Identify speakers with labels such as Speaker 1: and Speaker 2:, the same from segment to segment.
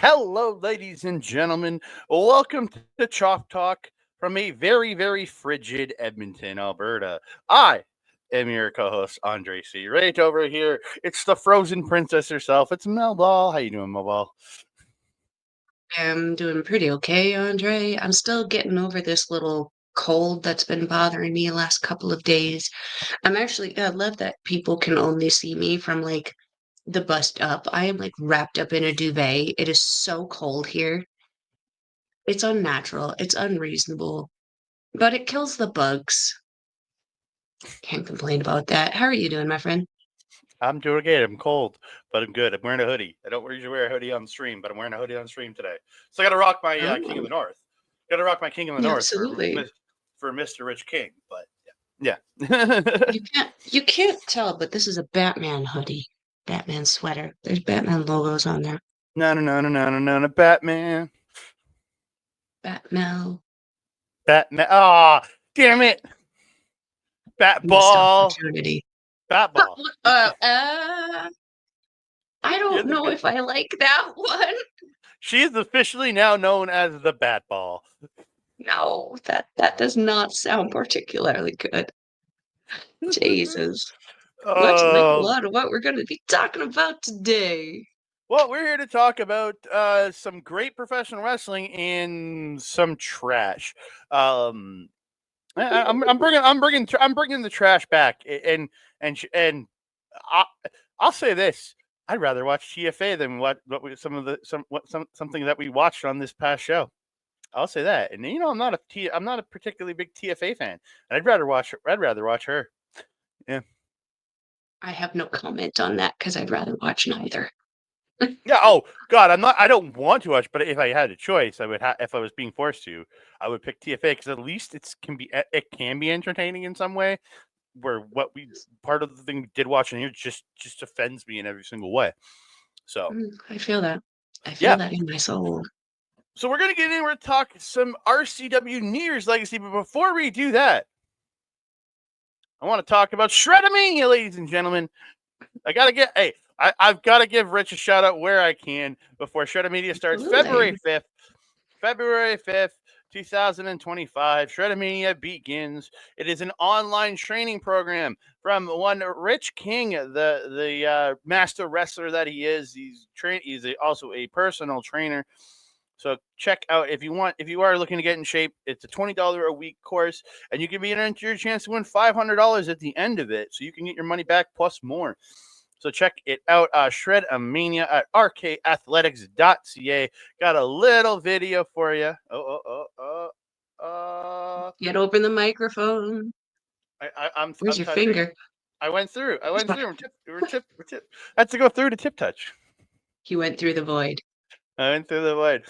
Speaker 1: Hello, ladies and gentlemen. Welcome to Chalk Talk from a very, very frigid Edmonton, Alberta. I am your co-host, Andre C. Right over here, it's the frozen princess herself. It's Melball. How you doing, Melball?
Speaker 2: I'm doing pretty okay, Andre. I'm still getting over this little cold that's been bothering me the last couple of days. I love that people can only see me from like the bust up. I am like wrapped up in a duvet. It is so cold here. It's unnatural. It's unreasonable, but it kills the bugs. Can't complain about that. How are you doing, my friend?
Speaker 1: I'm doing good. I'm cold, but I'm good. I'm wearing a hoodie. I don't usually wear a hoodie on stream, but I'm wearing a hoodie on stream today. So I got to rock my King of
Speaker 2: Oh,
Speaker 1: the North. Got to rock my King of the
Speaker 2: yeah,
Speaker 1: North
Speaker 2: absolutely.
Speaker 1: for Mr. Rich King. But yeah.
Speaker 2: You can't tell, but this is a Batman hoodie, Batman sweater. There's Batman logos on there.
Speaker 1: No, Batman.
Speaker 2: Batman.
Speaker 1: Batman. Ah, damn it. Bat
Speaker 2: Missed
Speaker 1: ball.
Speaker 2: opportunity.
Speaker 1: Bat
Speaker 2: Uh,
Speaker 1: ball.
Speaker 2: uh, uh, I
Speaker 1: You're
Speaker 2: don't
Speaker 1: the
Speaker 2: know
Speaker 1: good.
Speaker 2: if I like that one.
Speaker 1: She is officially now known as the Bat Ball.
Speaker 2: No, that does not sound particularly good. Jesus. Let's make a
Speaker 1: Oh,
Speaker 2: lot of what we're going to be talking about today.
Speaker 1: well, we're here to talk about some great professional wrestling and some trash. Um, I'm bringing the trash back, and I, I'll say this: I'd rather watch TFA than something that we watched on this past show. I'll say that. And I'm not a particularly big TFA fan. I'd rather watch her. Yeah.
Speaker 2: I have no comment on that because I'd rather watch neither.
Speaker 1: Yeah. Oh God, I don't want to watch, but if I had a choice, if I was being forced to, I would pick TFA because at least it can be entertaining in some way. Where what we part of the thing we did watch in here just offends me in every single way. So
Speaker 2: I feel that. I feel
Speaker 1: yeah.
Speaker 2: that in my soul.
Speaker 1: So we're gonna get in. We're gonna talk some RCW New Year's Legacy, but before we do that, I want to talk about Shred-A-Mania, ladies and gentlemen. I've got to give Rich a shout out where I can before Shred-A-Mania starts
Speaker 2: Absolutely.
Speaker 1: February 5th, 2025. Shred-A-Mania begins. It is an online training program from one Rich King, the master wrestler that he is. He's also a personal trainer. So check out if you are looking to get in shape. It's a $20 a week course, and you can be entered your chance to win $500 at the end of it. So you can get your money back plus more. So check it out. Shred-A-Mania at rkathletics.ca. Got a little video for you.
Speaker 2: Get open the microphone. Where's
Speaker 1: I'm
Speaker 2: your
Speaker 1: touching.
Speaker 2: finger?
Speaker 1: I went through. We're tip. I had to go through to tip touch.
Speaker 2: He went through the void.
Speaker 1: I went through the void.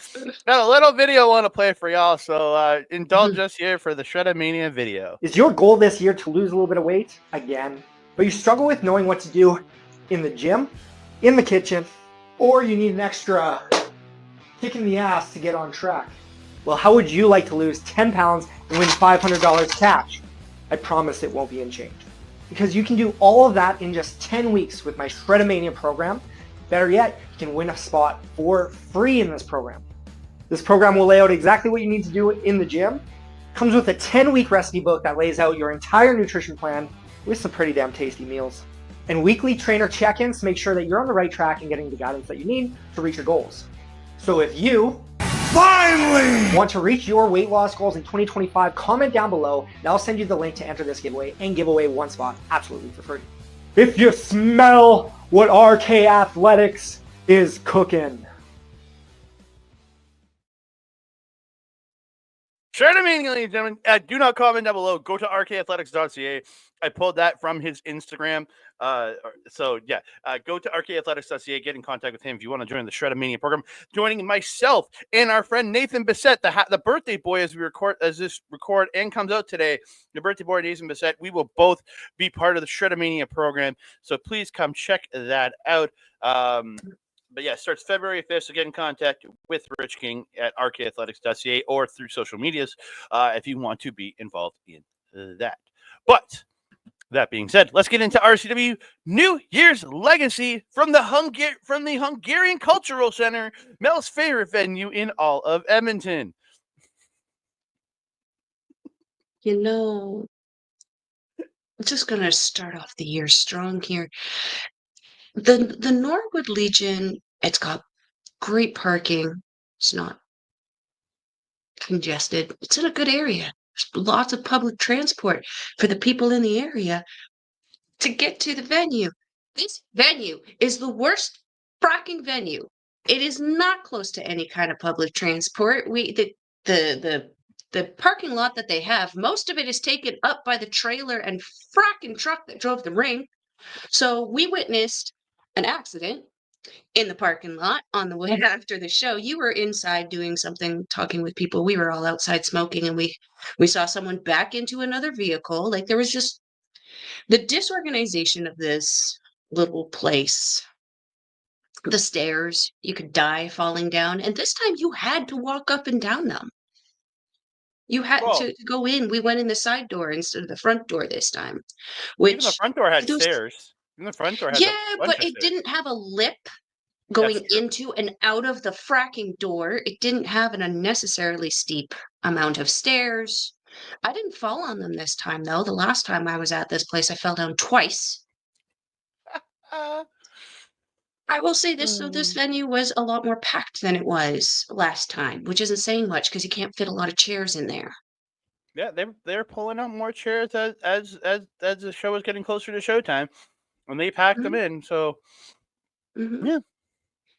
Speaker 1: Got a little video I want to play for y'all, so indulge us here for the Shred-A-Mania video.
Speaker 3: Is your goal this year to lose a little bit of weight again, but you struggle with knowing what to do in the gym, in the kitchen, or you need an extra kick in the ass to get on track? Well, how would you like to lose 10 pounds and win $500 cash? I promise it won't be in change. Because you can do all of that in just 10 weeks with my Shred-A-Mania program. Better yet, you can win a spot for free in this program. This program will lay out exactly what you need to do in the gym. Comes with a 10-week recipe book that lays out your entire nutrition plan with some pretty damn tasty meals. And weekly trainer check-ins to make sure that you're on the right track and getting the guidance that you need to reach your goals. So if you finally want to reach your weight loss goals in 2025, comment down below and I'll send you the link to enter this giveaway and give away one spot absolutely for free. If you smell what RK Athletics is cooking.
Speaker 1: Shred-A-Mania, ladies and gentlemen. Do not comment down below. Go to rkathletics.ca. I pulled that from his Instagram. Go to rkathletics.ca. Get in contact with him if you want to join the Shred-A-Mania program. Joining myself and our friend Nathan Bissett, the birthday boy, as this record and comes out today. The birthday boy Nathan Bissett. We will both be part of the Shred-A-Mania program. So please come check that out. But yeah, it starts February 5th, so get in contact with Rich King at rkathletics.ca or through social medias if you want to be involved in that. But That being said, let's get into RCW New Year's Legacy from the Hungarian Cultural Center, Mel's favorite venue in all of Edmonton.
Speaker 2: You know, I'm just gonna start off the year strong here. The Norwood Legion, it's got great parking. It's not congested. It's in a good area. There's lots of public transport for the people in the area to get to the venue. This venue is the worst fracking venue. It is not close to any kind of public transport. The parking lot that they have, most of it is taken up by the trailer and fracking truck that drove the ring. So we witnessed an accident in the parking lot on the way after the show. You were inside doing something, talking with people. We were all outside smoking, and we saw someone back into another vehicle. Like, there was just the disorganization of this little place. The stairs, you could die falling down, and this time you had to walk up and down them. You had
Speaker 1: Well,
Speaker 2: to go in. We went in the side door instead of the front door this time,
Speaker 1: even the
Speaker 2: which
Speaker 1: front door had
Speaker 2: those,
Speaker 1: stairs. Even the front door had
Speaker 2: yeah,
Speaker 1: a bunch
Speaker 2: but
Speaker 1: of
Speaker 2: it
Speaker 1: stairs.
Speaker 2: didn't have a lip
Speaker 1: That's
Speaker 2: going
Speaker 1: true.
Speaker 2: into and out of the fracking door. It didn't have an unnecessarily steep amount of stairs. I didn't fall on them this time, though. The last time I was at this place, I fell down twice. I will say this, though, this venue was a lot more packed than it was last time, which isn't saying much because you can't fit a lot of chairs in there.
Speaker 1: Yeah, they're pulling out more chairs as the show was getting closer to showtime, and they packed them in. So
Speaker 2: Mhm.
Speaker 1: yeah,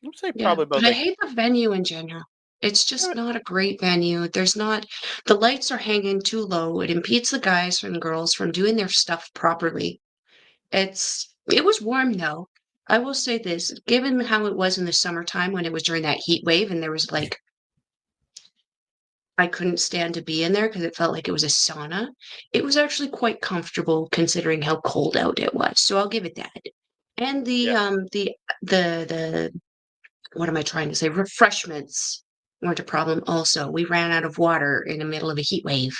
Speaker 1: I'd say
Speaker 2: Yeah,
Speaker 1: probably
Speaker 2: but
Speaker 1: about
Speaker 2: I
Speaker 1: like
Speaker 2: hate the venue in general. It's just not a great venue. There's not, the lights are hanging too low. It impedes the guys and girls from doing their stuff properly. It was warm though. I will say this, given how it was in the summertime when it was during that heat wave and there was like, I couldn't stand to be in there because it felt like it was a sauna. It was actually quite comfortable considering how cold out it was. So I'll give it that. And
Speaker 1: yeah.
Speaker 2: the what am I trying to say? Refreshments weren't a problem also. We ran out of water in the middle of a heat wave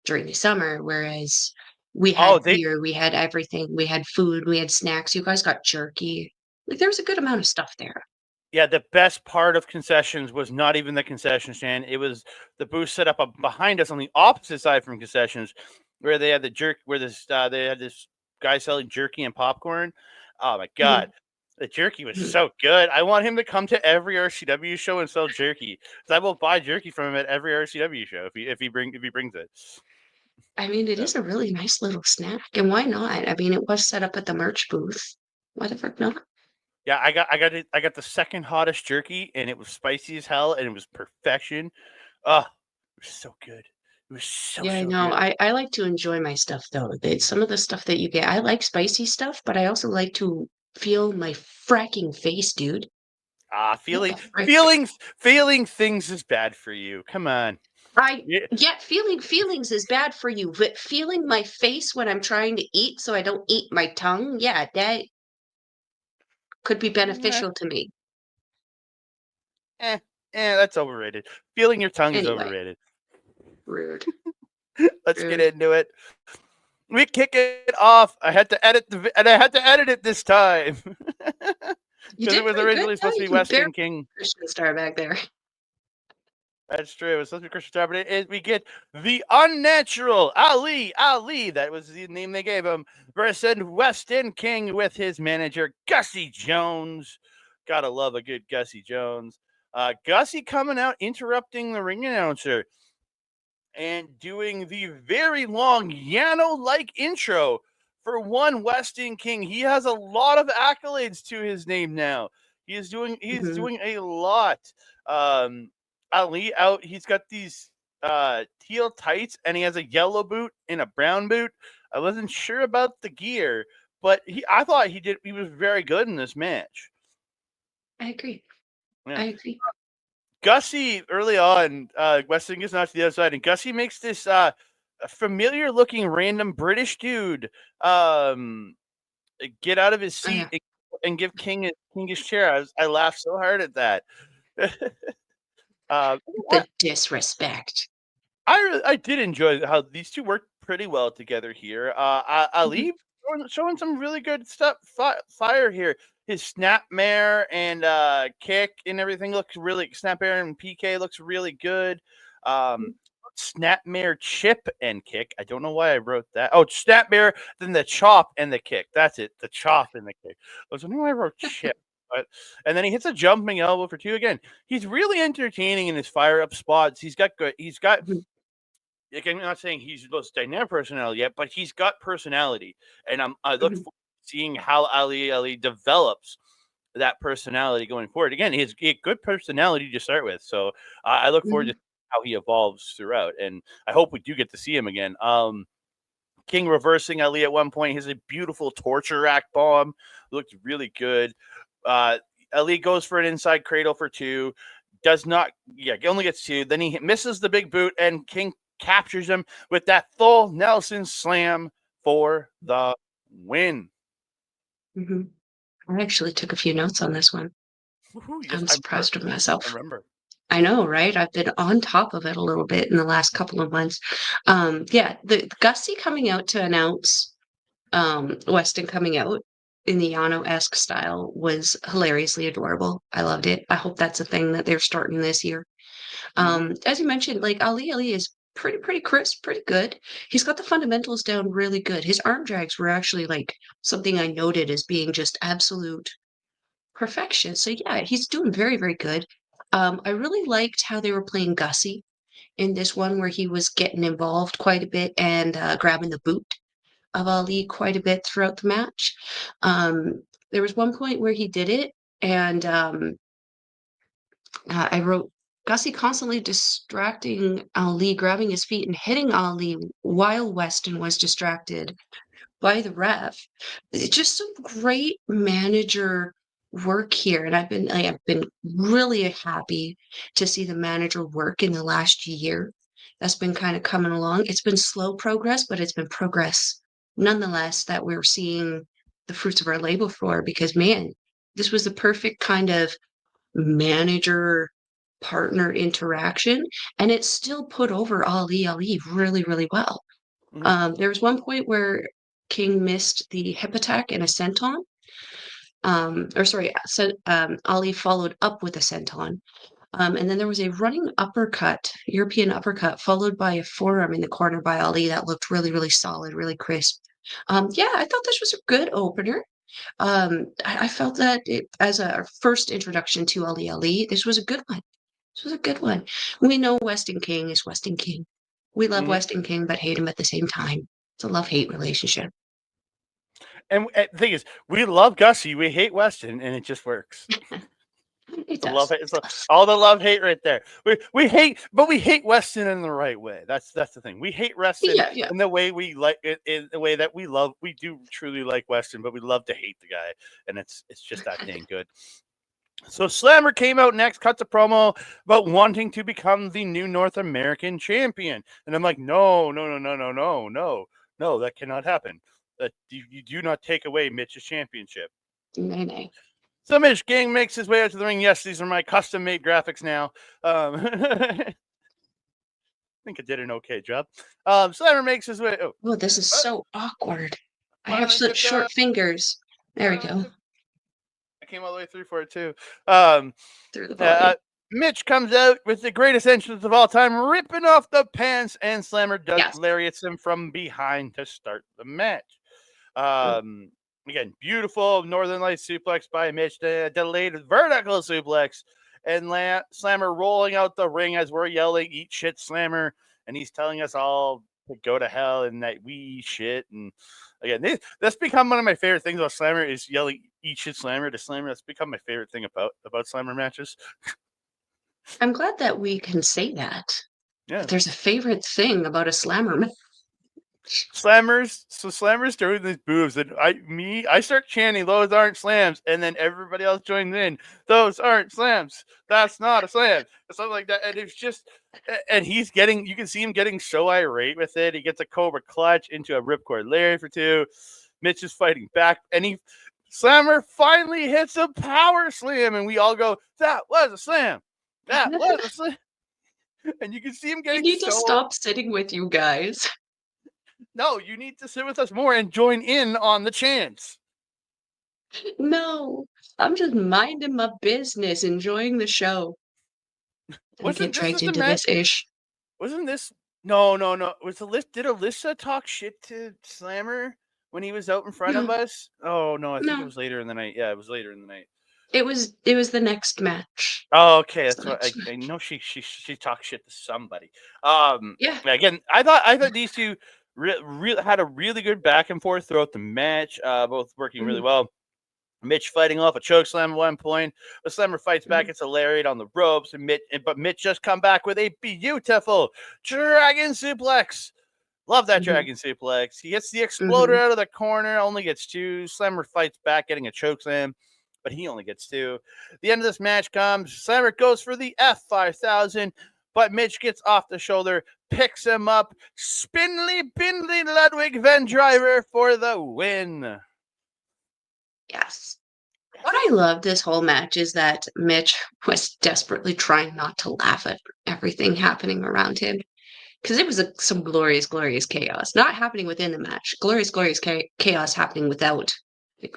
Speaker 2: during the summer, whereas we
Speaker 1: Oh,
Speaker 2: had beer, we had everything, we had food, we had snacks. You guys got jerky. Like, there was a good amount of stuff there.
Speaker 1: yeah, the best part of concessions was not even the concession stand. It was the booth set up behind us on the opposite side from concessions, where they had the jerk, where they had this guy selling jerky and popcorn. Oh my god, the jerky was
Speaker 2: Mhm.
Speaker 1: so good. I want him to come to every RCW show and sell jerky. I will buy jerky from him at every RCW show if he brings it.
Speaker 2: I mean, it
Speaker 1: So,
Speaker 2: is a really nice little snack, and why not? I mean, it was set up at the merch booth. Why the frick not?
Speaker 1: yeah, I got the second hottest jerky, and it was spicy as hell, and it was perfection. Oh, it was so good. It was
Speaker 2: Yeah, I
Speaker 1: so
Speaker 2: know.
Speaker 1: good.
Speaker 2: I like to enjoy my stuff though. Some of the stuff that you get, I like spicy stuff, but I also like to feel my fracking face, dude. What the frick?
Speaker 1: Feeling things is bad for you. Come on. Yeah.
Speaker 2: Feeling feelings is bad for you, but feeling my face when I'm trying to eat so I don't eat my tongue, yeah, that could be
Speaker 1: Eh,
Speaker 2: beneficial to me.
Speaker 1: eh, that's overrated. Feeling your tongue is
Speaker 2: Anyway,
Speaker 1: overrated.
Speaker 2: rude.
Speaker 1: Let's get
Speaker 2: Rude.
Speaker 1: into it. We kick it off. I had to edit it this time
Speaker 2: You
Speaker 1: because it
Speaker 2: did
Speaker 1: was
Speaker 2: pretty good
Speaker 1: originally
Speaker 2: though.
Speaker 1: supposed to
Speaker 2: You
Speaker 1: be
Speaker 2: can barely
Speaker 1: Weston King.
Speaker 2: Christian Star back there.
Speaker 1: That's true. It was supposed to be Christian Starr, but we get the unnatural Ali. That was the name they gave him. Versus Weston King with his manager Gussie Jones. Gotta love a good Gussie Jones. Gussie coming out, interrupting the ring announcer, and doing the very long Yano-like intro for one Weston King. He has a lot of accolades to his name now. He's doing a lot. Ali out. He's got these teal tights, and he has a yellow boot and a brown boot. I wasn't sure about the gear, but I thought he was very good in this match.
Speaker 2: I agree.
Speaker 1: Yeah.
Speaker 2: I agree.
Speaker 1: Gussie early on, Weston gets knocked to the other side, and Gussie makes this familiar looking random British dude get out of his
Speaker 2: Oh,
Speaker 1: seat
Speaker 2: yeah.
Speaker 1: and give King his chair. I laughed so hard at that.
Speaker 2: The disrespect.
Speaker 1: I did enjoy how these two worked pretty well together here. Ali showing some really good stuff, fire here. His snapmare and kick and everything looks really. Snapmare and PK looks really good. Snapmare chip and kick. I don't know why I wrote that. Oh, snapmare, then the chop and the kick. That's it. The chop and the kick. I was wondering why I wrote chip. But, and then he hits a jumping elbow for 2 again. He's really entertaining in his fire up spots. He's got good. He's got. Like, I'm not saying he's the most dynamic personality yet, but he's got personality, and I look forward to seeing how Ali develops that personality going forward. Again, he has a good personality to start with, so I look forward to how he evolves throughout, and I hope we do get to see him again. King reversing Ali at one point. He has a beautiful torture rack bomb. Looked really good. Ali goes for an inside cradle for 2. Does not, only gets 2. Then he misses the big boot, and King captures him with that full Nelson slam for the win.
Speaker 2: I actually took a few notes on this one. I'm surprised with myself.
Speaker 1: I remember.
Speaker 2: I know, right? I've been on top of it a little bit in the last couple of months. The Gussie coming out to announce Weston coming out in the Yano-esque style was hilariously adorable. I loved it. I hope that's a thing that they're starting this year. As you mentioned, like Ali is pretty crisp, pretty good. He's got the fundamentals down really good. His arm drags were actually like something I noted as being just absolute perfection. So yeah, he's doing very, very good. I really liked how they were playing Gussie in this one where he was getting involved quite a bit and grabbing the boot of Ali quite a bit throughout the match. There was one point where he did it, and I wrote Gussie constantly distracting Ali, grabbing his feet and hitting Ali while Weston was distracted by the ref. It's just some great manager work here, and I've been really happy to see the manager work in the last year. That's been kind of coming along. It's been slow progress, but it's been progress nonetheless that we're seeing the fruits of our labor for, because man, this was the perfect kind of manager partner interaction, and it still put over Ali really, really well. There was one point where King missed the hip attack and a senton. Ali followed up with a senton. And then there was a running uppercut, European uppercut, followed by a forearm in the corner by Ali that looked really, really solid, really crisp. I thought this was a good opener. I felt that as a first introduction to Ali, this was a good one. This was a good one. We know Weston King is Weston King. We love Weston King, but hate him at the same time. It's a love-hate relationship.
Speaker 1: And the thing is, we love Gussie, we hate Weston, and it just works. All the love hate right there. We hate Weston in the right way. That's the thing. We hate Weston in the way we like it, in the way that we love. We do truly like Weston, but we love to hate the guy, and it's just that dang good. So Slammer came out next, cuts a promo about wanting to become the new North American champion, and I'm like, no, that cannot happen. That you do not take away Mitch's championship.
Speaker 2: No.
Speaker 1: So Mitch King makes his way out to the ring. Yes, these are my custom-made graphics now. I think I did an okay job. Slammer makes his way.
Speaker 2: Oh, this is so awkward. I have such short fingers. There we go.
Speaker 1: I came all the way through for it too.
Speaker 2: Through the body.
Speaker 1: Mitch comes out with the greatest entrance of all time, ripping off the pants, and Slammer does lariats him from behind to start the match. Again, beautiful Northern Lights suplex by Mitch, delayed vertical suplex, and Slammer rolling out the ring as we're yelling, "Eat shit, Slammer," and he's telling us all to go to hell and that we eat shit. And again, that's become one of my favorite things about Slammer is yelling "Eat shit, Slammer" to Slammer. That's become my favorite thing about Slammer matches.
Speaker 2: I'm glad that we can say that.
Speaker 1: Yeah,
Speaker 2: if there's a favorite thing about a Slammer match.
Speaker 1: Slammers doing these moves, and I start chanting, "Those aren't slams," and then everybody else joins in. "Those aren't slams. That's not a slam." Or something like that, and it's just, and you can see him getting so irate with it. He gets a Cobra Clutch into a Ripcord Lariat for 2. Mitch is fighting back, and Slammer finally hits a power slam, and we all go, "That was a slam. That was a slam." And you can see him getting.
Speaker 2: I need to stop sitting with you guys.
Speaker 1: No, you need to sit with us more and join in on the chants.
Speaker 2: No, I'm just minding my business, enjoying the show. I get dragged into this ish.
Speaker 1: Wasn't this? No. Was did Alyssa talk shit to Slammer when he was out in front of us? Oh no, I think it was later in the night. Yeah, it was later in the night.
Speaker 2: It was the next match.
Speaker 1: Oh, okay, that's what I know. She talked shit to somebody.
Speaker 2: Yeah.
Speaker 1: Again, I thought these two had a really good back and forth throughout the match. Both working really well. Mitch fighting off a choke slam at one point. The Slammer fights back. It's a lariat on the ropes, but Mitch just come back with a beautiful dragon suplex. Love that dragon suplex. He gets the exploder out of the corner, only gets 2. Slammer fights back, getting a choke slam, but he only gets 2. The end of this match comes. Slammer goes for the F5000, but Mitch gets off the shoulder, picks him up. Spindly Bindly Ludwig Van Driver for the win.
Speaker 2: Yes. What I love this whole match is that Mitch was desperately trying not to laugh at everything happening around him. Because it was some glorious, glorious chaos. Not happening within the match. Glorious, glorious chaos happening without, like,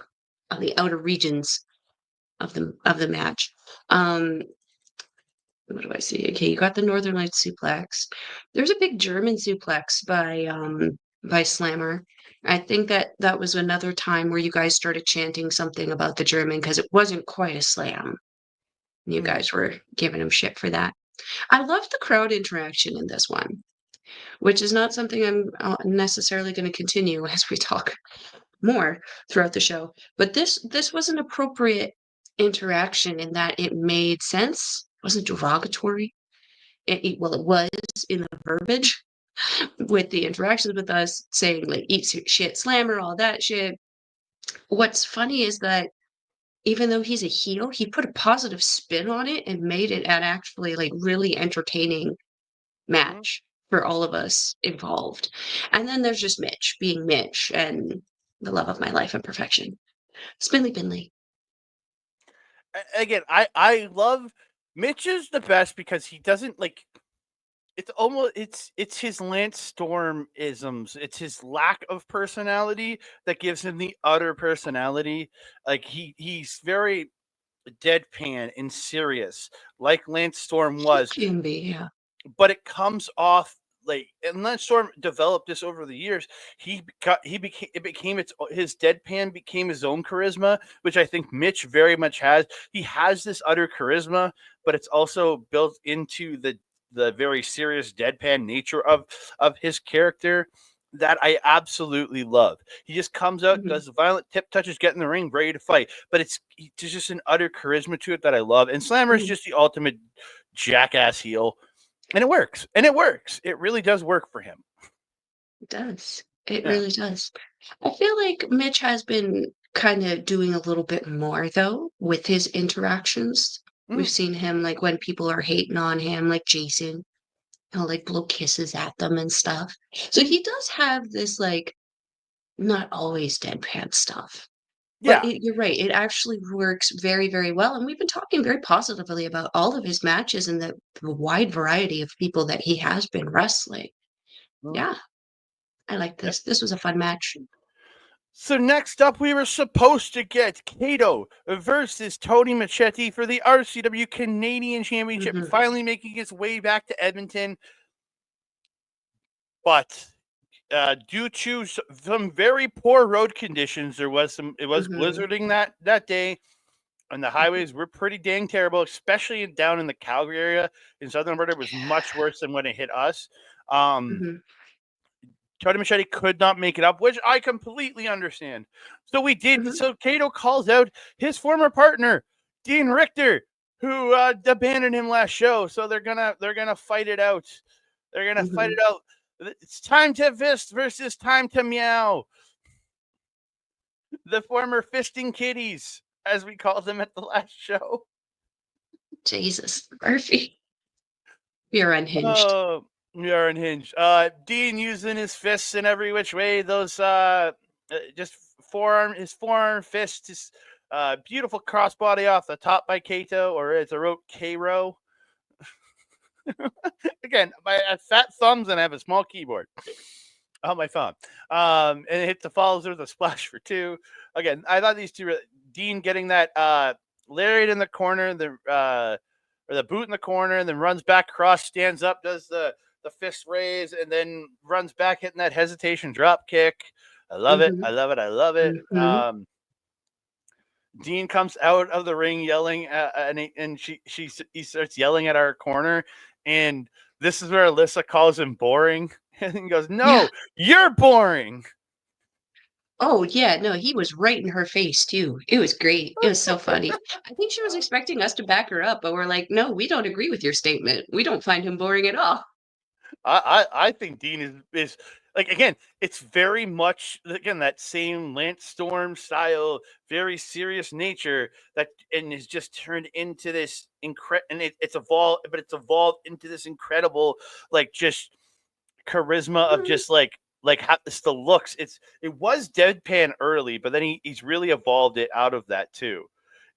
Speaker 2: on the outer regions of the match. What do I see? Okay, you got the Northern Lights suplex. There's a big German suplex by Slammer. I think that was another time where you guys started chanting something about the German because it wasn't quite a slam. You guys were giving him shit for that. I love the crowd interaction in this one, which is not something I'm necessarily going to continue as we talk more throughout the show. But this was an appropriate interaction in that it made sense. It wasn't derogatory. It was in the verbiage with the interactions with us saying like eat shit Slammer, all that shit. What's funny is that even though he's a heel, he put a positive spin on it and made it an actually like really entertaining match for all of us involved. And then there's just Mitch being Mitch and the love of my life and perfection. Spindly Bindly.
Speaker 1: Again, I love Mitch is the best because he doesn't like it's his Lance Storm isms. It's his lack of personality that gives him the utter personality. Like he's very deadpan and serious, like Lance Storm was.
Speaker 2: He can be, yeah.
Speaker 1: But it comes off like, and Lance Storm developed this over the years. His deadpan became his own charisma, which I think Mitch very much has. He has this utter charisma, but it's also built into the very serious deadpan nature of his character that I absolutely love. He just comes out, does the violent tip touches, get in the ring, ready to fight. But it's just an utter charisma to it that I love. And Slammer is just the ultimate jackass heel. And it works. It really does work for him.
Speaker 2: It does. It really does. I feel like Mitch has been kind of doing a little bit more, though, with his interactions. We've seen him, like, when people are hating on him, like Jason, he'll, like, blow kisses at them and stuff. So he does have this, like, not always deadpan stuff.
Speaker 1: Yeah.
Speaker 2: But you're right. It actually works very, very well. And we've been talking very positively about all of his matches and the wide variety of people that he has been wrestling. Yeah. I like this. This was a fun match.
Speaker 1: So next up, we were supposed to get Kato versus Tony Machete for the RCW Canadian Championship, finally making its way back to Edmonton. But due to some very poor road conditions, it was blizzarding that day, and the highways were pretty dang terrible, especially down in the Calgary area. In Southern Alberta, it was much worse than when it hit us. Tony Machete could not make it up, which I completely understand. So we did. So Kato calls out his former partner, Dean Richtor, who abandoned him last show. So they're gonna fight it out. They're gonna fight it out. It's time to fist versus time to meow. The former fisting kitties, as we called them at the last show.
Speaker 2: Jesus, Murphy. You're unhinged.
Speaker 1: Oh, we are unhinged. Dean using his fists in every which way. Those just his forearm fist, his beautiful crossbody off the top by Kato, or as I wrote, K-Row. Again, I have fat thumbs and I have a small keyboard. on my phone. And it hit the follows with a splash for 2. Again, I thought these two, Dean getting that lariat in the corner, or the boot in the corner, and then runs back across, stands up, does the fist raise, and then runs back, hitting that hesitation drop kick. I love it. I love it. I love it. Dean comes out of the ring yelling, and he starts yelling at our corner, and this is where Alyssa calls him boring, and he goes, "No, you're boring."
Speaker 2: Oh yeah, no, he was right in her face too. It was great. It was so funny. I think she was expecting us to back her up, but we're like, no, we don't agree with your statement. We don't find him boring at all.
Speaker 1: I think Dean is like, again, it's very much, again, that same Lance Storm style, very serious nature that, and is just turned into this and it's evolved, but it's evolved into this incredible, like, just charisma of just like how this the looks. It was deadpan early, but then he's really evolved it out of that too.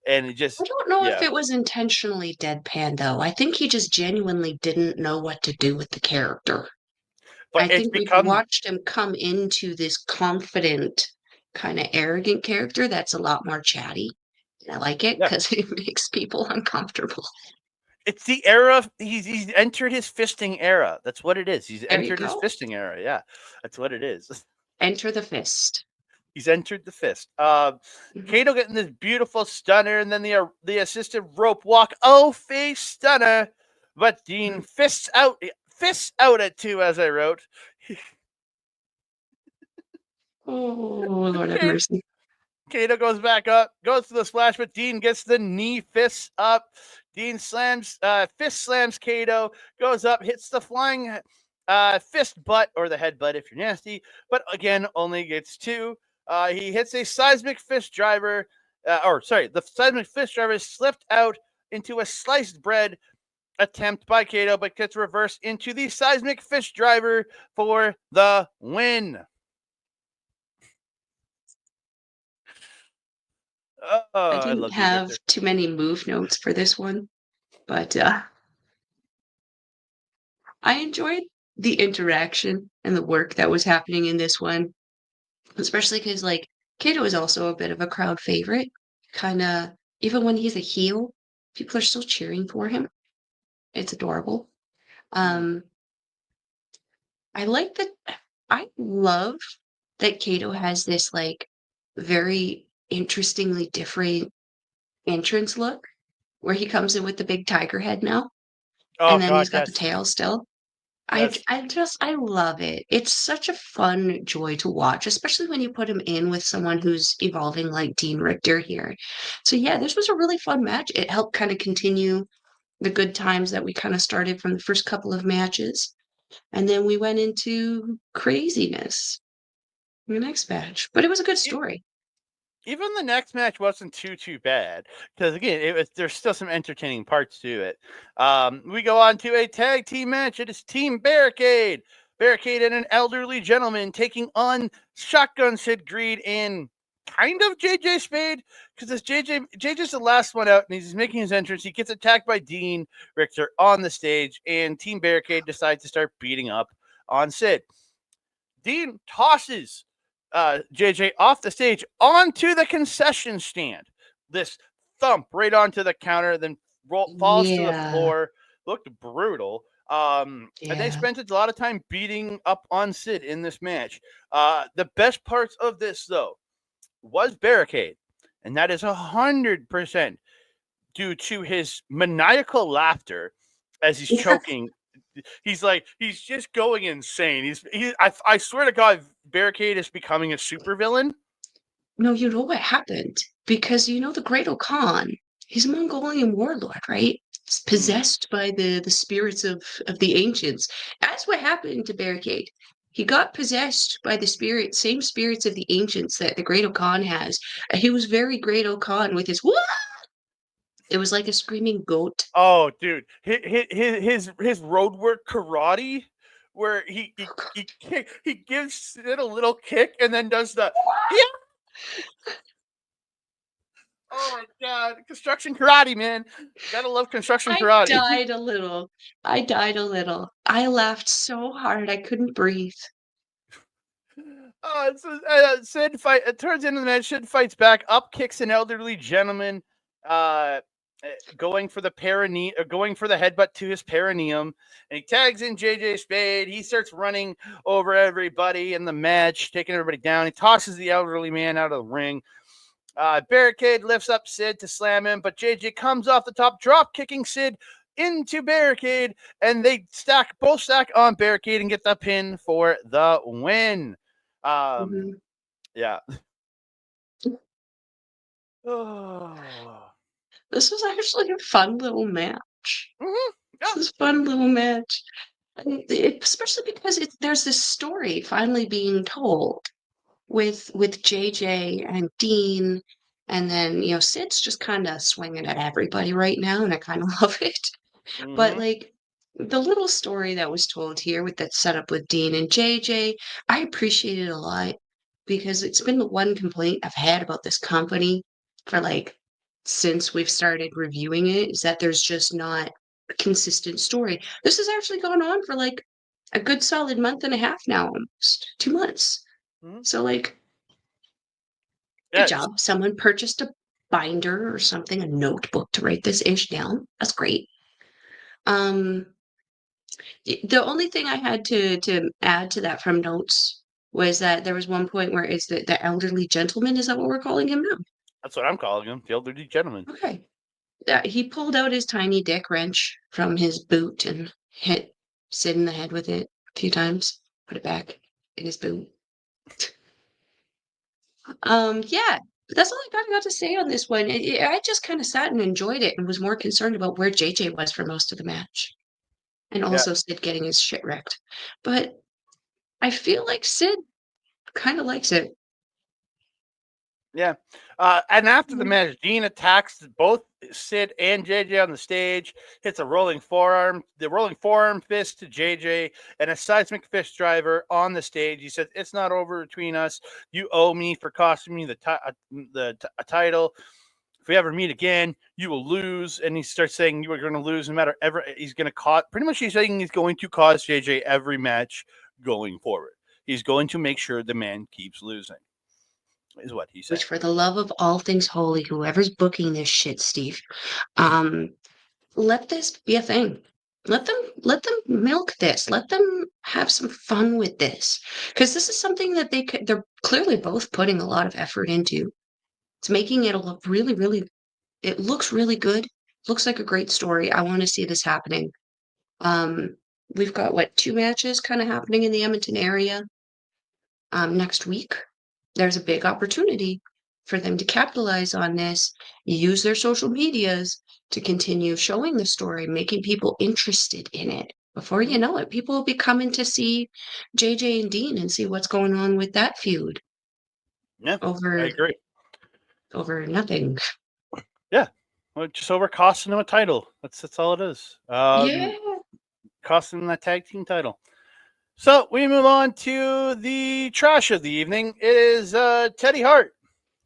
Speaker 1: And it just,
Speaker 2: I don't know if it was intentionally deadpan though. I think he just genuinely didn't know what to do with the character.
Speaker 1: but
Speaker 2: I
Speaker 1: it's
Speaker 2: think we've
Speaker 1: become
Speaker 2: watched him come into this confident, kind of arrogant character that's a lot more chatty. And I like it because it makes people uncomfortable.
Speaker 1: It's the era. He's entered his fisting era. That's what it is. He's
Speaker 2: There you
Speaker 1: entered his
Speaker 2: go.
Speaker 1: fisting era. Yeah, that's what it is.
Speaker 2: Enter the fist.
Speaker 1: He's entered the fist. Kato getting this beautiful stunner, and then the assisted rope walk. Oh, face stunner. But Dean fists out at 2, as I wrote.
Speaker 2: Oh, Lord have mercy.
Speaker 1: Kato goes back up, goes to the splash, but Dean gets the knee fists up. Dean fist slams Kato, goes up, hits the flying fist butt, or the head butt if you're nasty, but again, only gets 2. He hits a seismic fist driver, the seismic fist driver slipped out into a sliced bread attempt by Kato, but gets reversed into the seismic fist driver for the win.
Speaker 2: I didn't have too many move notes for this one, but I enjoyed the interaction and the work that was happening in this one, especially because like Kato is also a bit of a crowd favorite. Kind of, even when he's a heel, people are still cheering for him. It's adorable. I like that. I love that Kato has this like very interestingly different entrance look where he comes in with the big tiger head now. And then he's got the tail still.
Speaker 1: Yes.
Speaker 2: I love it. It's such a fun joy to watch, especially when you put him in with someone who's evolving like Dean Richtor here. So yeah, this was a really fun match. It helped kind of continue the good times that we kind of started from the first couple of matches. And then we went into craziness in the next match. But it was a good story.
Speaker 1: Even the next match wasn't too bad, because again, there's still some entertaining parts to it. We go on to a tag team match. It is Team Barricade. Barricade and an elderly gentleman taking on Shotgun Sid Greed and kind of JJ Spade, because this JJ's the last one out, and he's making his entrance. He gets attacked by Dean Richtor on the stage, and Team Barricade decides to start beating up on Sid. Dean tosses JJ off the stage onto the concession stand. This thump right onto the counter, then falls to the floor. Looked brutal. And they spent a lot of time beating up on Sid in this match. The best parts of this, though, was Barricade. And that is 100% due to his maniacal laughter as he's choking. He's just going insane. I swear to God, Barricade is becoming a supervillain.
Speaker 2: No, you know what happened? Because you know the Great Khan, he's a Mongolian warlord, right? He's possessed by the spirits of the ancients. That's what happened to Barricade. He got possessed by the same spirits of the ancients that the Great Khan has. He was very Great Khan with his whoa! It was like a screaming goat.
Speaker 1: Oh, dude, his roadwork karate, where he gives it a little kick and then does the yeah. Oh my God, construction karate, man! You gotta love construction karate.
Speaker 2: I died a little. I laughed so hard I couldn't breathe.
Speaker 1: Sid fight. It turns into the match. Sid fights back, up kicks an elderly gentleman, going for the headbutt to his perineum, and he tags in JJ Spade. He starts running over everybody in the match, taking everybody down. He tosses the elderly man out of the ring. Barricade lifts up Sid to slam him, but JJ comes off the top, drop kicking Sid into Barricade, and they both stack on Barricade and get the pin for the win. Yeah. Oh.
Speaker 2: This was actually a fun little match.
Speaker 1: Mm-hmm. Yeah.
Speaker 2: This is a fun little match. Especially because there's this story finally being told with JJ and Dean, and then Sid's just kind of swinging at everybody right now, and I kind of love it.
Speaker 1: Mm-hmm.
Speaker 2: But like the little story that was told here with that setup with Dean and JJ, I appreciate it a lot because it's been the one complaint I've had about this company for since we've started reviewing it, is that there's just not a consistent story. This has actually gone on for a good solid month and a half now, almost 2 months.
Speaker 1: Mm-hmm.
Speaker 2: So good job. Someone purchased a binder or something, a notebook to write this ish down. That's great. The only thing I had to add to that from notes was that there was one point where it's the elderly gentleman. Is that what we're calling him now?
Speaker 1: That's what I'm calling him, the elderly gentleman.
Speaker 2: Okay. He pulled out his tiny dick wrench from his boot and hit Sid in the head with it a few times. Put it back in his boot. Yeah. That's all I got to say on this one. I just kind of sat and enjoyed it and was more concerned about where JJ was for most of the match. And also Sid getting his shit wrecked. But I feel like Sid kind of likes it.
Speaker 1: Yeah. And after the match, Dean attacks both Sid and JJ on the stage, hits the rolling forearm fist to JJ, and a seismic fist driver on the stage. He says, "It's not over between us. You owe me for costing me the title. If we ever meet again, you will lose." And he starts saying you are going to lose no matter ever. He's going to cause, pretty much he's saying he's going to cause JJ every match going forward. He's going to make sure the man keeps losing, is what he said.
Speaker 2: Which, for the love of all things holy, whoever's booking this shit, Steve, let this be a thing. Let them milk this. Let them have some fun with this, because this is something that they're clearly both putting a lot of effort into. It's making it look really, really. It looks really good. Looks like a great story. I want to see this happening. We've got 2 matches kind of happening in the Edmonton area next week. There's a big opportunity for them to capitalize on this, use their social medias to continue showing the story, making people interested in it. Before you know it, people will be coming to see JJ and Dean and see what's going on with that feud.
Speaker 1: Yeah, I agree.
Speaker 2: Over nothing.
Speaker 1: Yeah, well, just over costing them a title. That's all it is.
Speaker 2: Yeah.
Speaker 1: Costing them that tag team title. So we move on to the trash of the evening. It is Teddy Hart.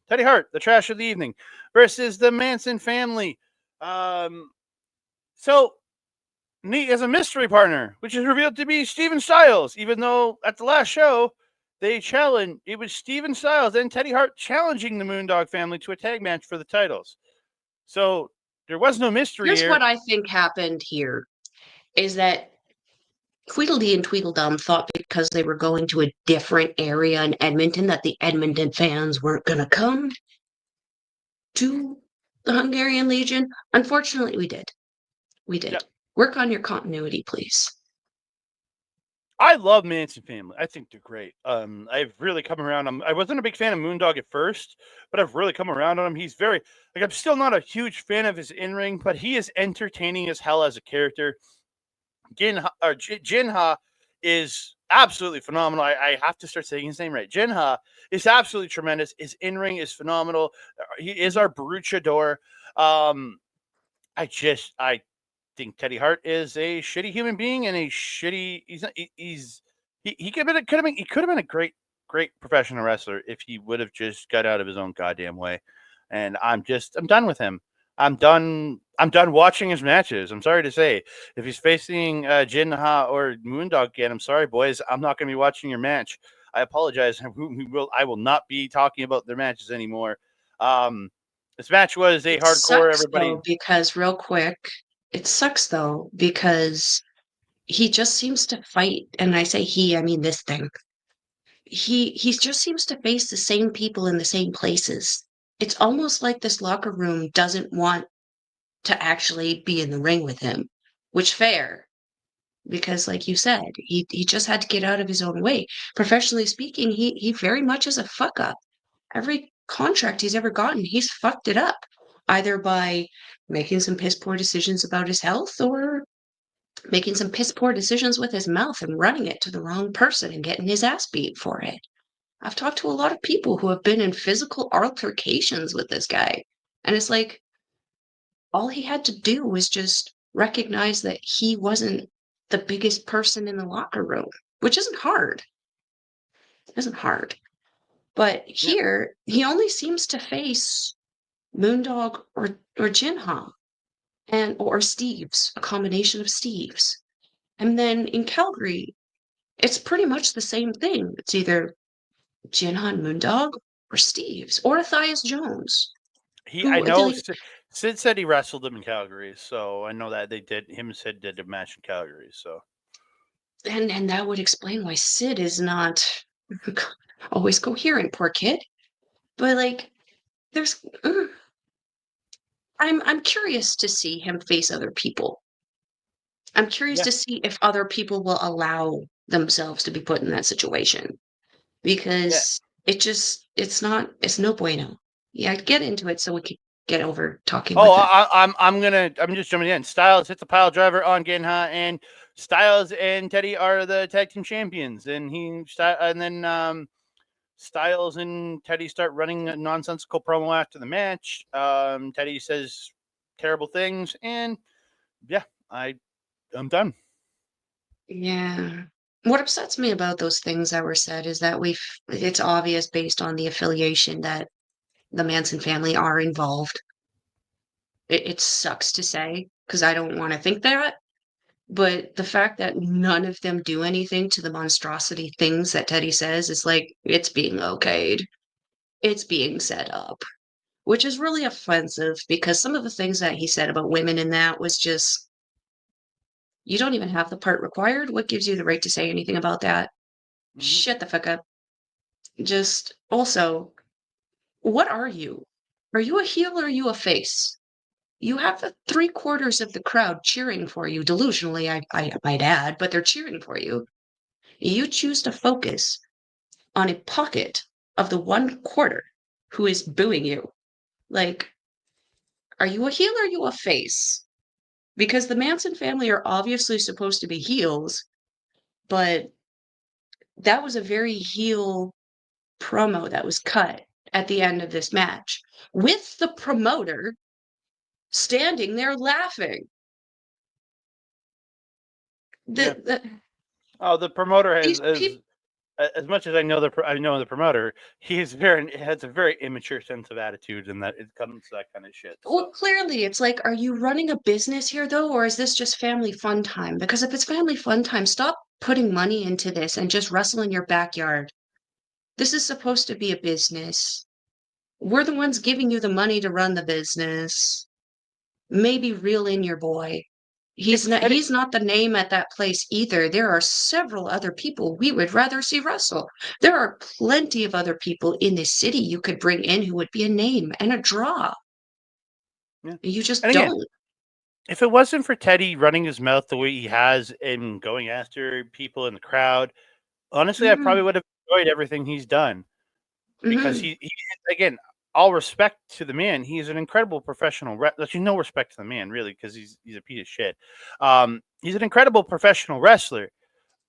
Speaker 1: Teddy Hart, the trash of the evening, versus the Manson family. So Neat has a mystery partner, which is revealed to be Steven Styles, even though at the last show it was Steven Styles and Teddy Hart challenging the Moondog family to a tag match for the titles. So there was no mystery here.
Speaker 2: Here's what I think happened here is that Tweedledee and Tweedledum thought because they were going to a different area in Edmonton that the Edmonton fans weren't going to come to the Hungarian Legion. Unfortunately, we did. Yep. Work on your continuity, please.
Speaker 1: I love Manson family. I think they're great. I've really come around on. I wasn't a big fan of Moondog at first, but I've really come around on him. He's very I'm still not a huge fan of his in-ring, but he is entertaining as hell as a character. Ginha is absolutely phenomenal. I have to start saying his name right. Ginha is absolutely tremendous. His in-ring is phenomenal. He is our Baruchador. I think Teddy Hart is a shitty human being and a shitty. He could have been a great professional wrestler if he would have just got out of his own goddamn way. And I'm done with him. I'm done watching his matches. I'm sorry to say, if he's facing Ginha or Moondog again, I'm sorry, boys. I'm not going to be watching your match. I apologize. I will not be talking about their matches anymore. This match was a hardcore. Everybody,
Speaker 2: though, because real quick, it sucks though because he just seems to fight, and I say he, I mean this thing. He just seems to face the same people in the same places. It's almost like this locker room doesn't want to actually be in the ring with him, which fair. Because like you said, he just had to get out of his own way. Professionally speaking, he very much is a fuck up. Every contract he's ever gotten, he's fucked it up, either by making some piss poor decisions about his health or making some piss poor decisions with his mouth and running it to the wrong person and getting his ass beat for it. I've talked to a lot of people who have been in physical altercations with this guy, and it's like all he had to do was just recognize that he wasn't the biggest person in the locker room, which isn't hard. It isn't hard. But here, he only seems to face Moondog or Ginha or Steve's, a combination of Steve's. And then in Calgary, it's pretty much the same thing. It's either Ginha and Moondog or Steve's or Athias Jones.
Speaker 1: I know Sid said he wrestled him in Calgary, so I know that Sid did a match in Calgary, so.
Speaker 2: And that would explain why Sid is not always coherent, poor kid. But like, there's, I'm curious to see him face other people. I'm curious to see if other people will allow themselves to be put in that situation, because it's no bueno. Yeah, get into it so we can get over talking.
Speaker 1: I'm just jumping in. Styles hits a pile driver on Ginha, and Styles and Teddy are the tag team champions, and then Styles and Teddy start running a nonsensical promo after the match. Teddy says terrible things, and I'm done.
Speaker 2: Yeah. What upsets me about those things that were said is that it's obvious based on the affiliation that the Manson family are involved. It sucks to say because I don't want to think that, but the fact that none of them do anything to the monstrosity things that Teddy says is like, it's being okayed. It's being set up, which is really offensive because some of the things that he said about women in that was just, you don't even have the part required. What gives you the right to say anything about that? Mm-hmm. Shut the fuck up. Just also, what are you? Are you a heel or are you a face? You have the 3/4 of the crowd cheering for you, delusionally, I might add, but they're cheering for you. You choose to focus on a pocket of the 1/4 who is booing you. Like, are you a heel or are you a face? Because the Manson family are obviously supposed to be heels, but that was a very heel promo that was cut at the end of this match with the promoter standing there laughing.
Speaker 1: The promoter has, as much as I know the promoter, he has a very immature sense of attitude, and that it comes to that kind of shit. So.
Speaker 2: Well, clearly, it's like, are you running a business here though, or is this just family fun time? Because if it's family fun time, stop putting money into this and just wrestle in your backyard. This is supposed to be a business. We're the ones giving you the money to run the business. Maybe reel in your boy. He's not the name at that place either. There are several other people we would rather see wrestle. There are plenty of other people in this city you could bring in who would be a name and a draw. Yeah. You just don't.
Speaker 1: If it wasn't for Teddy running his mouth the way he has and going after people in the crowd, honestly, I probably would have enjoyed everything he's done. Because he again, all respect to the man, he's an incredible professional wrestler. No respect to the man, really, because he's a piece of shit. He's an incredible professional wrestler,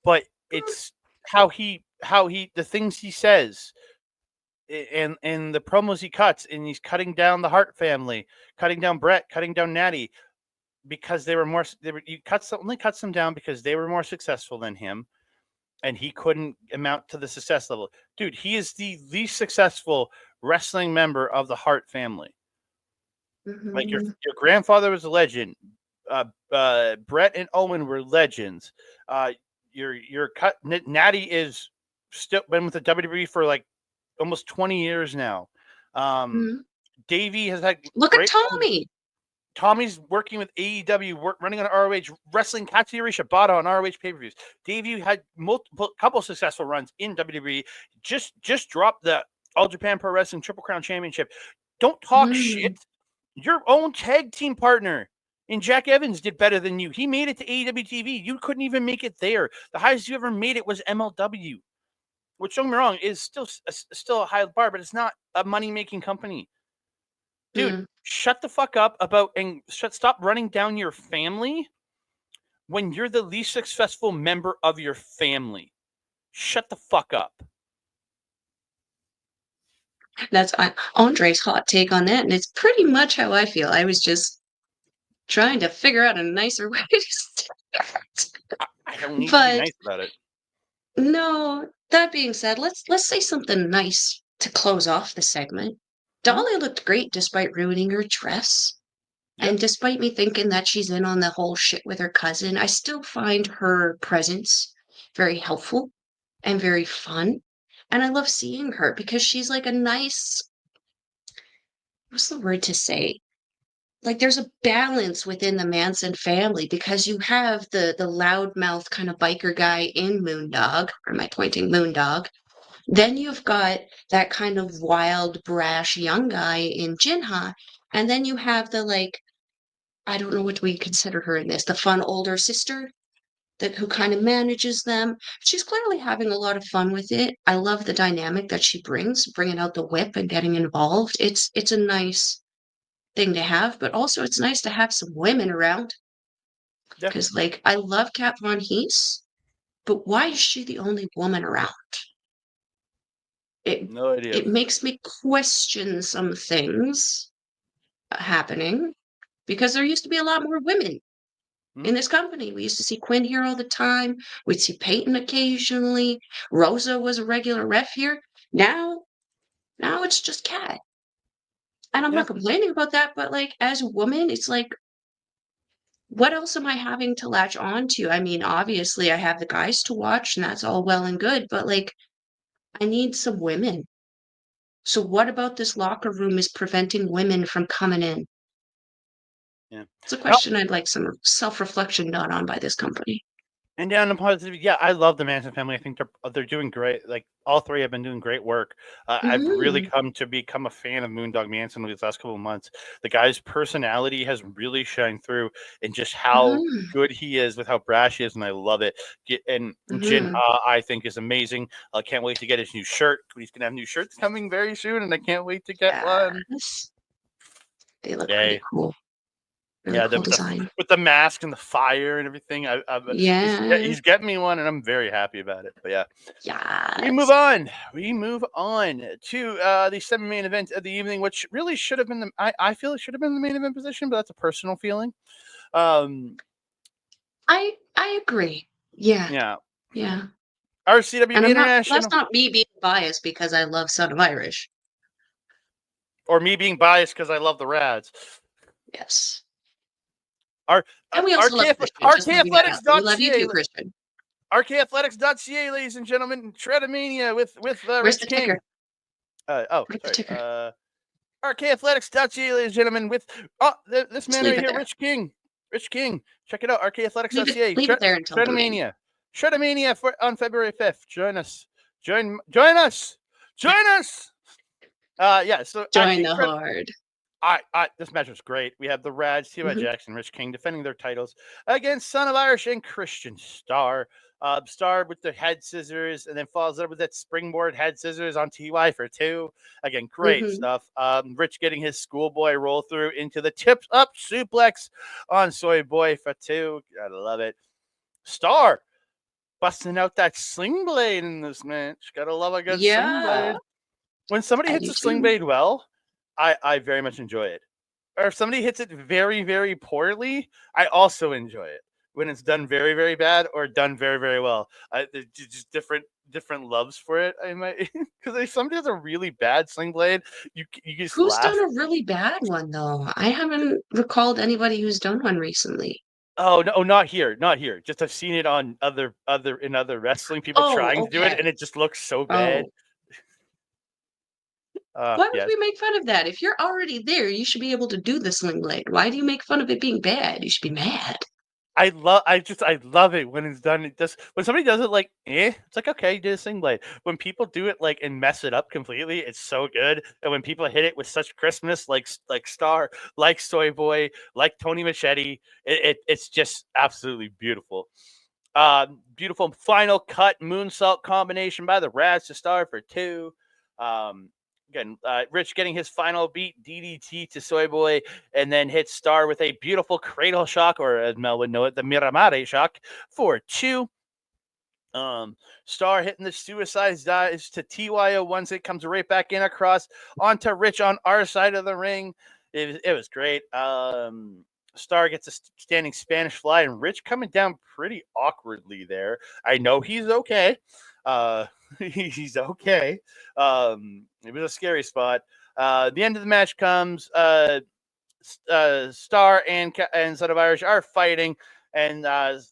Speaker 1: but it's how he the things he says and the promos he cuts, and he's cutting down the Hart family, cutting down Brett, cutting down Natty, because he only cuts them down because they were more successful than him. And he couldn't amount to the success level. Dude, he is the least successful wrestling member of the Hart family. Mm-hmm. Like your grandfather was a legend. Brett and Owen were legends. Natty is still been with the WWE for like almost 20 years now. Davey has had
Speaker 2: Look at Tommy.
Speaker 1: Tommy's working with AEW, running on ROH, wrestling Katsuyori Shibata on ROH pay-per-views. Davey had couple successful runs in WWE. Just dropped the All Japan Pro Wrestling Triple Crown Championship. Don't talk shit. Your own tag team partner in Jack Evans did better than you. He made it to AEW TV. You couldn't even make it there. The highest you ever made it was MLW, which, don't get me wrong, is still a high bar, but it's not a money-making company. Dude, shut the fuck up stop running down your family when you're the least successful member of your family. Shut the fuck up.
Speaker 2: That's Andre's hot take on that, and it's pretty much how I feel. I was just trying to figure out a nicer way to start.
Speaker 1: I don't need to be nice about it.
Speaker 2: No, that being said, let's say something nice to close off the segment. Dolly looked great despite ruining her dress. Yep. And despite me thinking that she's in on the whole shit with her cousin, I still find her presence very helpful and very fun. And I love seeing her because she's like a nice, what's the word to say? Like there's a balance within the Manson family because you have the loudmouth kind of biker guy in Moondog, or am I pointing Moondog? Then you've got that kind of wild, brash young guy in Ginha. And then you have the, like, I don't know what we consider her in this, the fun older sister who kind of manages them. She's clearly having a lot of fun with it. I love the dynamic that she brings, bringing out the whip and getting involved. It's a nice thing to have, but also it's nice to have some women around. Because, like, I love Kat Von Hees, but why is she the only woman around?
Speaker 1: No idea.
Speaker 2: It makes me question some things happening because there used to be a lot more women in this company. We used to see Quinn here all the time. We'd see Peyton occasionally. Rosa was a regular ref here. Now it's just Kat. And I'm not complaining about that, but like as a woman, it's like, what else am I having to latch on to? I mean, obviously I have the guys to watch and that's all well and good, but like I need some women. So what about this locker room is preventing women from coming in?
Speaker 1: Yeah.
Speaker 2: It's a question I'd like some self-reflection done on by this company.
Speaker 1: And down the positive, I love the Manson family. I think they're doing great. Like all three have been doing great work. I've really come to become a fan of Moondog Manson over these last couple of months. The guy's personality has really shined through, and just how good he is with how brash he is, and I love it. And Ginha, I think, is amazing. I can't wait to get his new shirt. He's gonna have new shirts coming very soon, and I can't wait to get one.
Speaker 2: They look pretty cool.
Speaker 1: Really cool with the mask and the fire and everything. He's getting me one, and I'm very happy about it. But we move on. We move on to the semi-main event of the evening, which really should have been I feel it should have been the main event position, but that's a personal feeling.
Speaker 2: I agree. Yeah.
Speaker 1: RCW International.
Speaker 2: That's not me being biased because I love Son of Irish,
Speaker 1: or me being biased because I love the Radz.
Speaker 2: Yes.
Speaker 1: And we also love RKathletics.ca, ladies and gentlemen. Shred-A-Mania with Rich King. RKathletics.ca, ladies and gentlemen, with this man right here, Rich King. Rich King. Check it out, RKathletics.ca.
Speaker 2: Leave it there until
Speaker 1: Shred-A-Mania. Shred-A-Mania on February 5th. Join us. Join us. So
Speaker 2: join the horde.
Speaker 1: This match was great. We have the Radz, T.Y. Jackson, Rich King defending their titles against Son of Irish and Christian Starr. Starr with the head scissors, and then follows up with that springboard head scissors on T.Y. for 2. Again, great stuff. Rich getting his schoolboy roll through into the tips up suplex on Soy Boy for 2. I love it. Starr busting out that sling blade in this match. Gotta love a good sling blade. When somebody hits a sling blade well, I very much enjoy it. Or if somebody hits it very, very poorly, I also enjoy it. When it's done very, very bad or done very, very well. Just different loves for it. I might, because if somebody has a really bad sling blade, you just
Speaker 2: Who's
Speaker 1: laugh.
Speaker 2: done a really bad one though? I haven't recalled anybody who's done one recently.
Speaker 1: Oh no, not here, not here. Just I've seen it on other in other wrestling people trying to do it,
Speaker 2: Okay.
Speaker 1: and it just looks so bad.
Speaker 2: Oh. Why would
Speaker 1: Yes.
Speaker 2: we make fun of that? If you're already there, you should be able to do the sling blade. Why do you make fun of it being bad? You should be mad.
Speaker 1: I love it when it's done. It just when somebody does it like, it's like okay, you did a sling blade. When people do it like and mess it up completely, it's so good. And when people hit it with such crispness, like Starr, like Soy Boy, like Tony Machete, it's just absolutely beautiful. Beautiful final cut moonsault combination by the Radz to Starr for 2. Again, Rich getting his final beat, DDT to Soy Boy, and then hits Starr with a beautiful cradle shock, or as Mel would know it, the Miramare shock for 2. Starr hitting the suicide dives to TYO once it comes right back in across onto Rich on our side of the ring. It was great. Starr gets a standing Spanish fly, and Rich coming down pretty awkwardly there. I know he's okay. He's okay. It was a scary spot. The end of the match comes. Starr and Son of Irish are fighting, and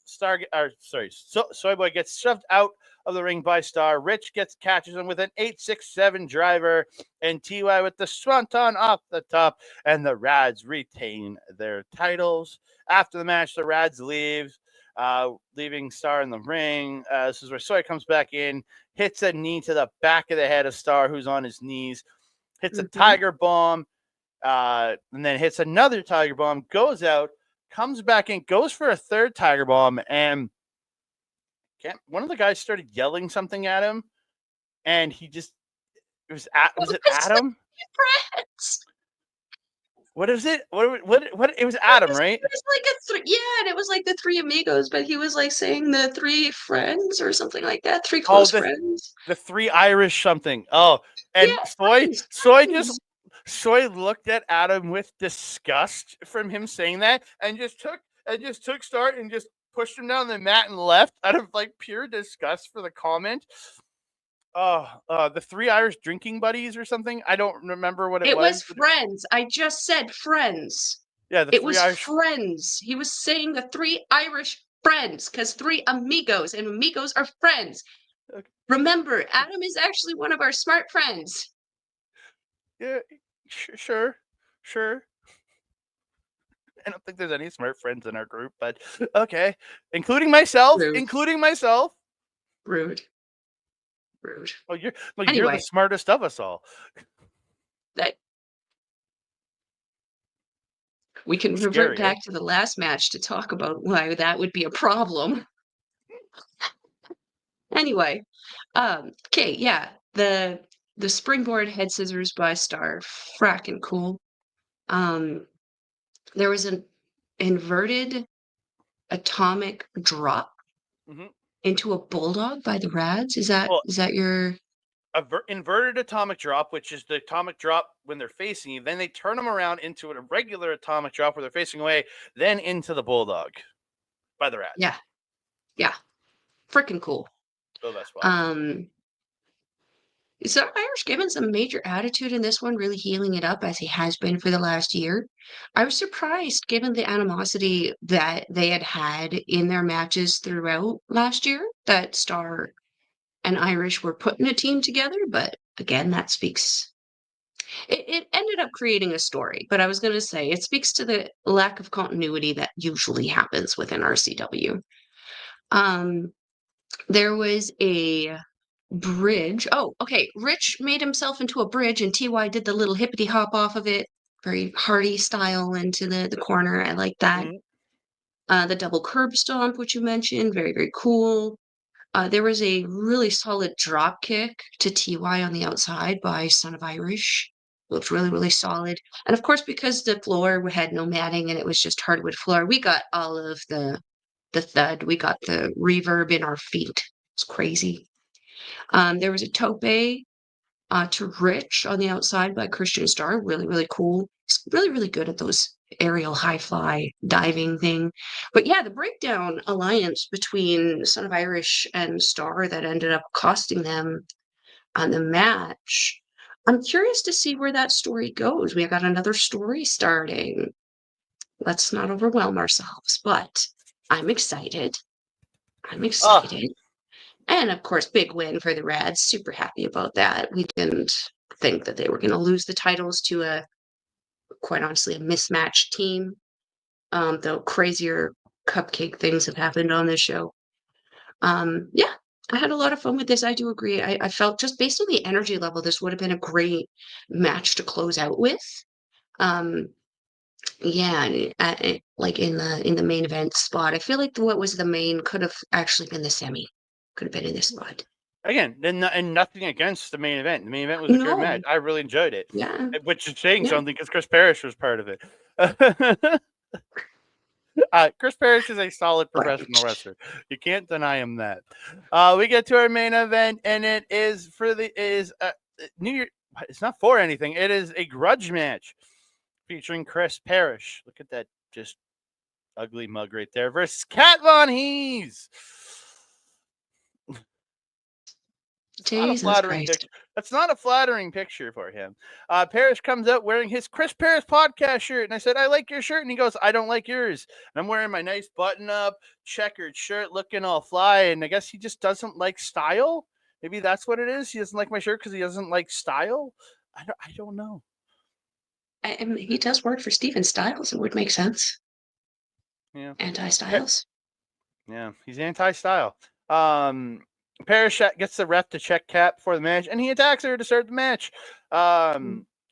Speaker 1: Soy Boy gets shoved out of the ring by Starr. Rich catches him with an 867 driver, and TY with the swanton off the top, and the Radz retain their titles. After the match, the Radz leaves, leaving Starr in the ring. This is where Soy comes back in, hits a knee to the back of the head of Starr, who's on his knees, hits a Tiger Bomb, and then hits another Tiger Bomb, goes out, comes back in, goes for a third Tiger Bomb, and one of the guys started yelling something at him, and he just was it Adam? What is it? What? It was Adam, right?
Speaker 2: It was like and it was like the 3 amigos, but he was like saying the 3 friends or something like that. 3 close friends.
Speaker 1: The 3 Irish something. Oh, and
Speaker 2: yeah,
Speaker 1: Soy looked at Adam with disgust from him saying that, and just took Starr and just pushed him down the mat and left out of like pure disgust for the comment. The 3 Irish drinking buddies or something. I don't remember what it was.
Speaker 2: It was friends. I just said friends.
Speaker 1: Yeah,
Speaker 2: it was Irish friends. He was saying the 3 Irish friends because 3 amigos, and amigos are friends. Okay. Remember, Adam is actually one of our smart friends.
Speaker 1: Yeah, sure. I don't think there's any smart friends in our group, but okay. Including myself.
Speaker 2: Rude.
Speaker 1: Well, you're the smartest of us all.
Speaker 2: We can revert back to the last match to talk about why that would be a problem. Anyway, okay, yeah, the springboard head scissors by Starr, fracking cool. There was an inverted atomic drop into a bulldog by the Radz. Is that your
Speaker 1: inverted atomic drop, which is the atomic drop when they're facing you, then they turn them around into a regular atomic drop where they're facing away, then into the bulldog by the Radz.
Speaker 2: Yeah, freaking cool.
Speaker 1: So that's why.
Speaker 2: So Irish given some major attitude in this one, really healing it up as he has been for the last year. I was surprised given the animosity that they had in their matches throughout last year that Starr and Irish were putting a team together, but again, that speaks. It ended up creating a story, but I was going to say it speaks to the lack of continuity that usually happens within RCW. There was a bridge. Oh, okay. Rich made himself into a bridge, and TY did the little hippity hop off of it, very Hardy style into the corner. I like that. The double curb stomp, which you mentioned, very, very cool. There was a really solid drop kick to TY on the outside by Son of Irish. Looked really, really solid. And of course, because the floor had no matting and it was just hardwood floor, we got all of the thud. We got the reverb in our feet. It's crazy. There was a tope to Rich on the outside by Christian Starr. Really, really cool. He's really, really good at those aerial high fly diving thing. But yeah, the breakdown alliance between Son of Irish and Starr that ended up costing them on the match. I'm curious to see where that story goes. We got another story starting. Let's not overwhelm ourselves, but I'm excited.
Speaker 1: Oh,
Speaker 2: And of course, big win for the Radz. Super happy about that. We didn't think that they were going to lose the titles to quite honestly, a mismatched team. Though crazier cupcake things have happened on this show. Yeah, I had a lot of fun with this. I do agree. I felt just based on the energy level, this would have been a great match to close out with. Um, yeah, like in the main event spot, I feel like what was the main could have actually been the semi. Could have been in this spot.
Speaker 1: again, and nothing against the main event. The main event was a good match. I really enjoyed it.
Speaker 2: Yeah.
Speaker 1: Which is saying
Speaker 2: Yeah.
Speaker 1: something because Chris Parrish was part of it. Chris Parrish is a solid professional wrestler. You can't deny him that. We get to our main event, and it is New Year. It's not for anything. It is a grudge match featuring Chris Parrish. Look at that, just ugly mug right there versus Kat Von Heez.
Speaker 2: Jesus Christ.
Speaker 1: That's not a flattering picture for him. Parrish comes out wearing his Chris Parrish podcast shirt, and I said, "I like your shirt," and he goes, "I don't like yours." And I'm wearing my nice button-up checkered shirt, looking all fly, and I guess he just doesn't like style. Maybe that's what it is. He doesn't like my shirt because he doesn't like style. I don't know.
Speaker 2: I mean, he does work for Steven Styles. It would make sense.
Speaker 1: Yeah.
Speaker 2: Anti-Styles.
Speaker 1: Yeah, he's anti-style. Parrish gets the ref to check Kat before the match, and he attacks her to start the match.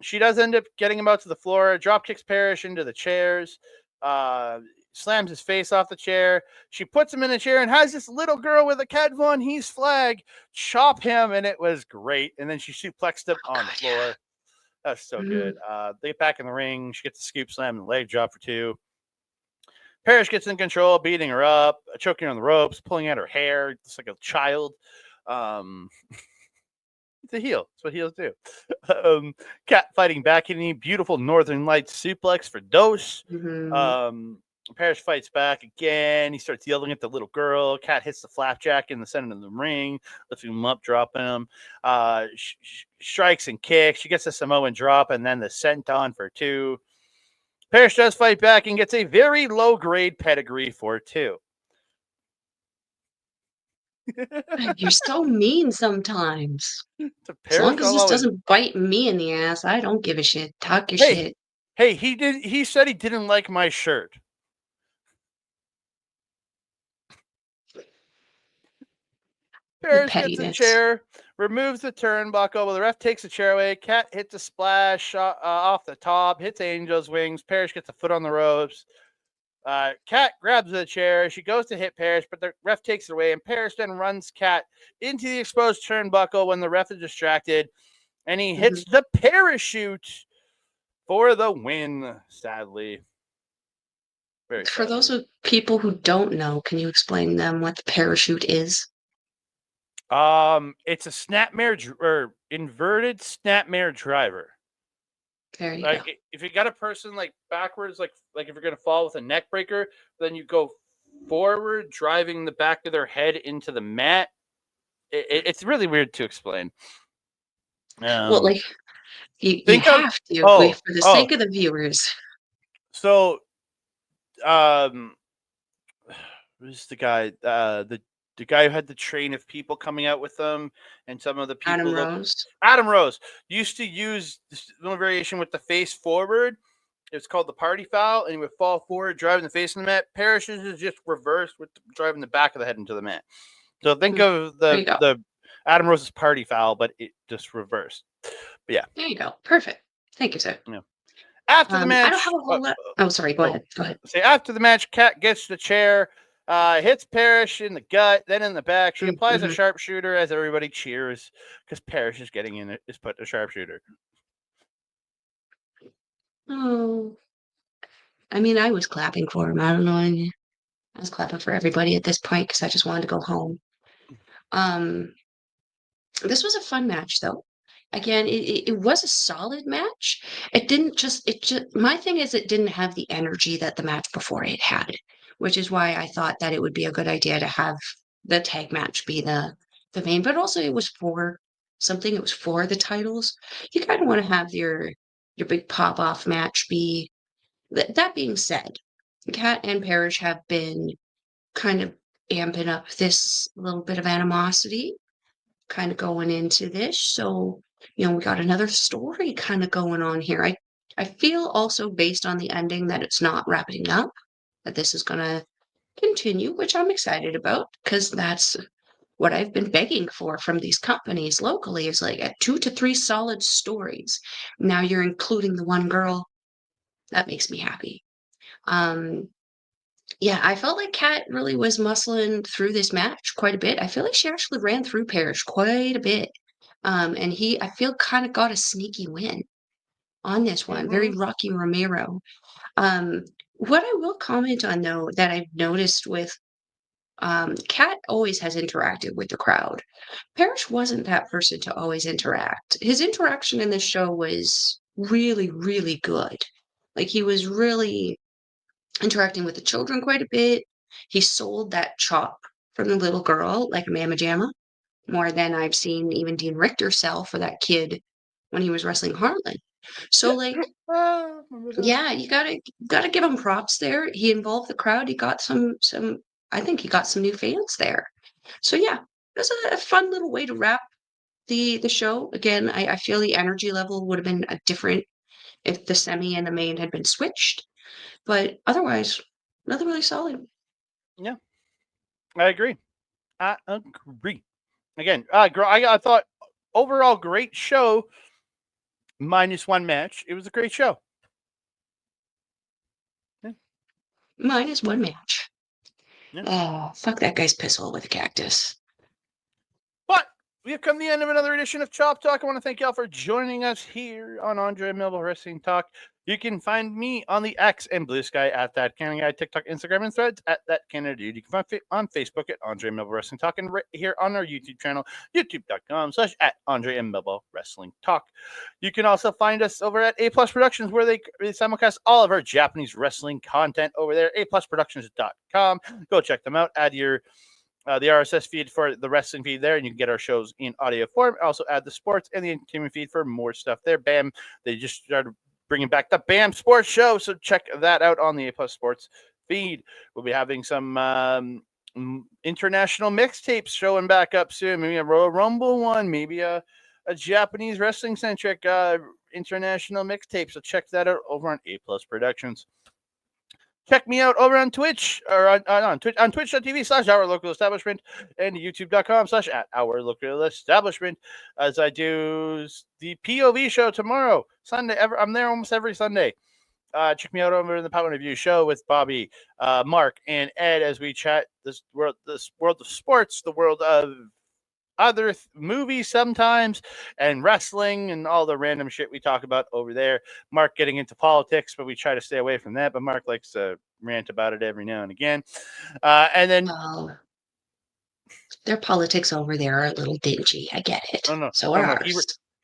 Speaker 1: She does end up getting him out to the floor, drop kicks Parrish into the chairs, slams his face off the chair. She puts him in a chair and has this little girl with a Kat Von Heez flag chop him, and it was great. And then she suplexed him on the floor. Yeah. That's so good. They get back in the ring. She gets the scoop slam and the leg drop for 2. Parrish gets in control, beating her up, choking her on the ropes, pulling at her hair. It's like a child. It's a heel. That's what heels do. Kat fighting back, hitting a beautiful Northern Lights suplex for Dose. Parrish fights back again. He starts yelling at the little girl. Kat hits the flapjack in the center of the ring, lifting him up, dropping him. Strikes and kicks. She gets a Samoan drop and then the senton for 2. Parrish does fight back and gets a very low-grade pedigree for 2.
Speaker 2: You're so mean sometimes.
Speaker 1: As
Speaker 2: long as this doesn't bite me in the ass, I don't give a shit. Talk your shit.
Speaker 1: Hey, he said he didn't like my shirt. Parrish gets a chair, removes the turnbuckle, while the ref takes the chair away. Kat hits a splash off the top, hits Angel's wings. Parrish gets a foot on the ropes. Kat grabs the chair. She goes to hit Parrish, but the ref takes it away, and Parrish then runs Kat into the exposed turnbuckle when the ref is distracted, and he hits the parachute for the win, sadly.
Speaker 2: For those of people who don't know, can you explain them what the parachute is?
Speaker 1: It's a snapmare or inverted snapmare driver.
Speaker 2: There you go.
Speaker 1: If you got a person like backwards, like if you're gonna fall with a neck breaker, then you go forward, driving the back of their head into the mat. It's really weird to explain.
Speaker 2: Well, like you have to for the sake of the viewers.
Speaker 1: So, who's the guy? The guy who had the train of people coming out with them, and some of the people. Adam Rose used to use this little variation with the face forward. It's called the party foul, and he would fall forward, driving the face in the mat. Parrish is just reversed with driving the back of the head into the mat. So think of the Adam Rose's party foul, but it just reversed. But yeah.
Speaker 2: There you go. Perfect. Thank you, sir.
Speaker 1: Yeah. After the match,
Speaker 2: I don't have a whole lot. Oh, sorry. Go ahead.
Speaker 1: Say after the match, Kat gets the chair. Hits Parrish in the gut, then in the back. She applies a sharpshooter as everybody cheers because Parrish is getting in it. Is put the sharpshooter.
Speaker 2: Oh, I mean, I was clapping for him. I don't know. I was clapping for everybody at this point because I just wanted to go home. This was a fun match, though. Again, it was a solid match. It just my thing is it didn't have the energy that the match before it had, which is why I thought that it would be a good idea to have the tag match be the main, but also it was for something. It was for the titles. You kind of want to have your big pop off match be. That being said, Kat and Parrish have been kind of amping up this little bit of animosity kind of going into this. So, we got another story kind of going on here. I feel also based on the ending that it's not wrapping up, that this is going to continue, which I'm excited about because that's what I've been begging for from these companies locally is like 2 to 3 solid stories. Now you're including the one girl. That makes me happy. Yeah, I felt like Kat really was muscling through this match quite a bit. I feel like she actually ran through Parrish quite a bit. And I feel kind of got a sneaky win on this one. Very Rocky Romero. What I will comment on though that I've noticed with Kat always has interacted with the crowd. Parrish wasn't that person to always interact. His interaction in this show was really, really good. Like he was really interacting with the children quite a bit. He sold that chop from the little girl like a mamma jamma more than I've seen even Dean Richtor sell for that kid when he was wrestling Harlan. So like, yeah, you gotta give him props there. He involved the crowd. He got some. I think he got some new fans there. So yeah, it was a fun little way to wrap the show. Again, I feel the energy level would have been different if the semi and the main had been switched. But otherwise, another really solid.
Speaker 1: Yeah, I agree. Again, I thought overall great show. Minus one match. It was a great show.
Speaker 2: Yeah. Minus one match.
Speaker 1: Yeah.
Speaker 2: Oh, fuck that guy's pisshole with a cactus.
Speaker 1: But we have come to the end of another edition of Chop Talk. I want to thank y'all for joining us here on Andre Melball Wrestling Talk. You can find me on the X and Blue Sky at That Canada Guy, TikTok, Instagram, and Threads at That Canada Dude. You can find on Facebook at Andre Melball Wrestling Talk and right here on our YouTube channel, youtube.com/ at Andre M. Melball Wrestling Talk. You can also find us over at A Plus Productions, where they simulcast all of our Japanese wrestling content over there, aplusproductions.com. Go check them out. Add your the RSS feed for the wrestling feed there, and you can get our shows in audio form. Also add the sports and the entertainment feed for more stuff there. BAM! They just started bringing back the BAM Sports Show, so check that out on the A Plus Sports feed. We'll be having some international mixtapes showing back up soon. Maybe a Royal Rumble one, maybe a Japanese wrestling centric international mixtape. So check that out over on A Plus Productions. Check me out over on Twitch or on twitch.tv/ Our Local Establishment and youtube.com/ at Our Local Establishment, as I do the POV show tomorrow, Sunday. I'm there almost every Sunday. Check me out over in the Power Review show with Bobby, Mark, and Ed as we chat this world of sports, the world of other movies sometimes, and wrestling and all the random shit we talk about over there. Mark getting into politics, but we try to stay away from that. But Mark likes to rant about it every now and again. And then
Speaker 2: their politics over there are a little dingy. I get it.
Speaker 1: Oh no,
Speaker 2: so
Speaker 1: no,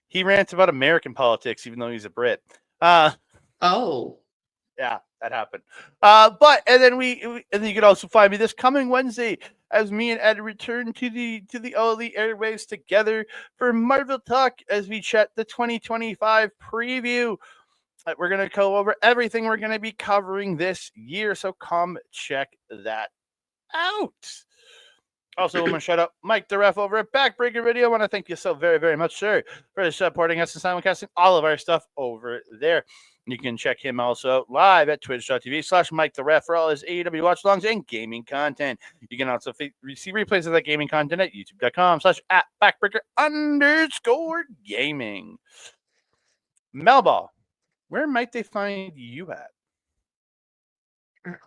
Speaker 1: he rants about American politics, even though he's a Brit. Yeah, that happened. But and then you can also find me this coming Wednesday as me and Ed return to the airwaves together for Marvel Talk as we chat the 2025 preview. We're gonna go over everything we're gonna be covering this year, so come check that out. Also, I'm going to shout out Mike the Ref over at Backbreaker Video. I want to thank you so very, very much, sir, for supporting us and simulcasting all of our stuff over there. You can check him also live at twitch.tv/ Mike the Ref for all his AEW watch alongs and gaming content. You can also see replays of that gaming content at youtube.com/ at Backbreaker_gaming. Melball, where might they find you at?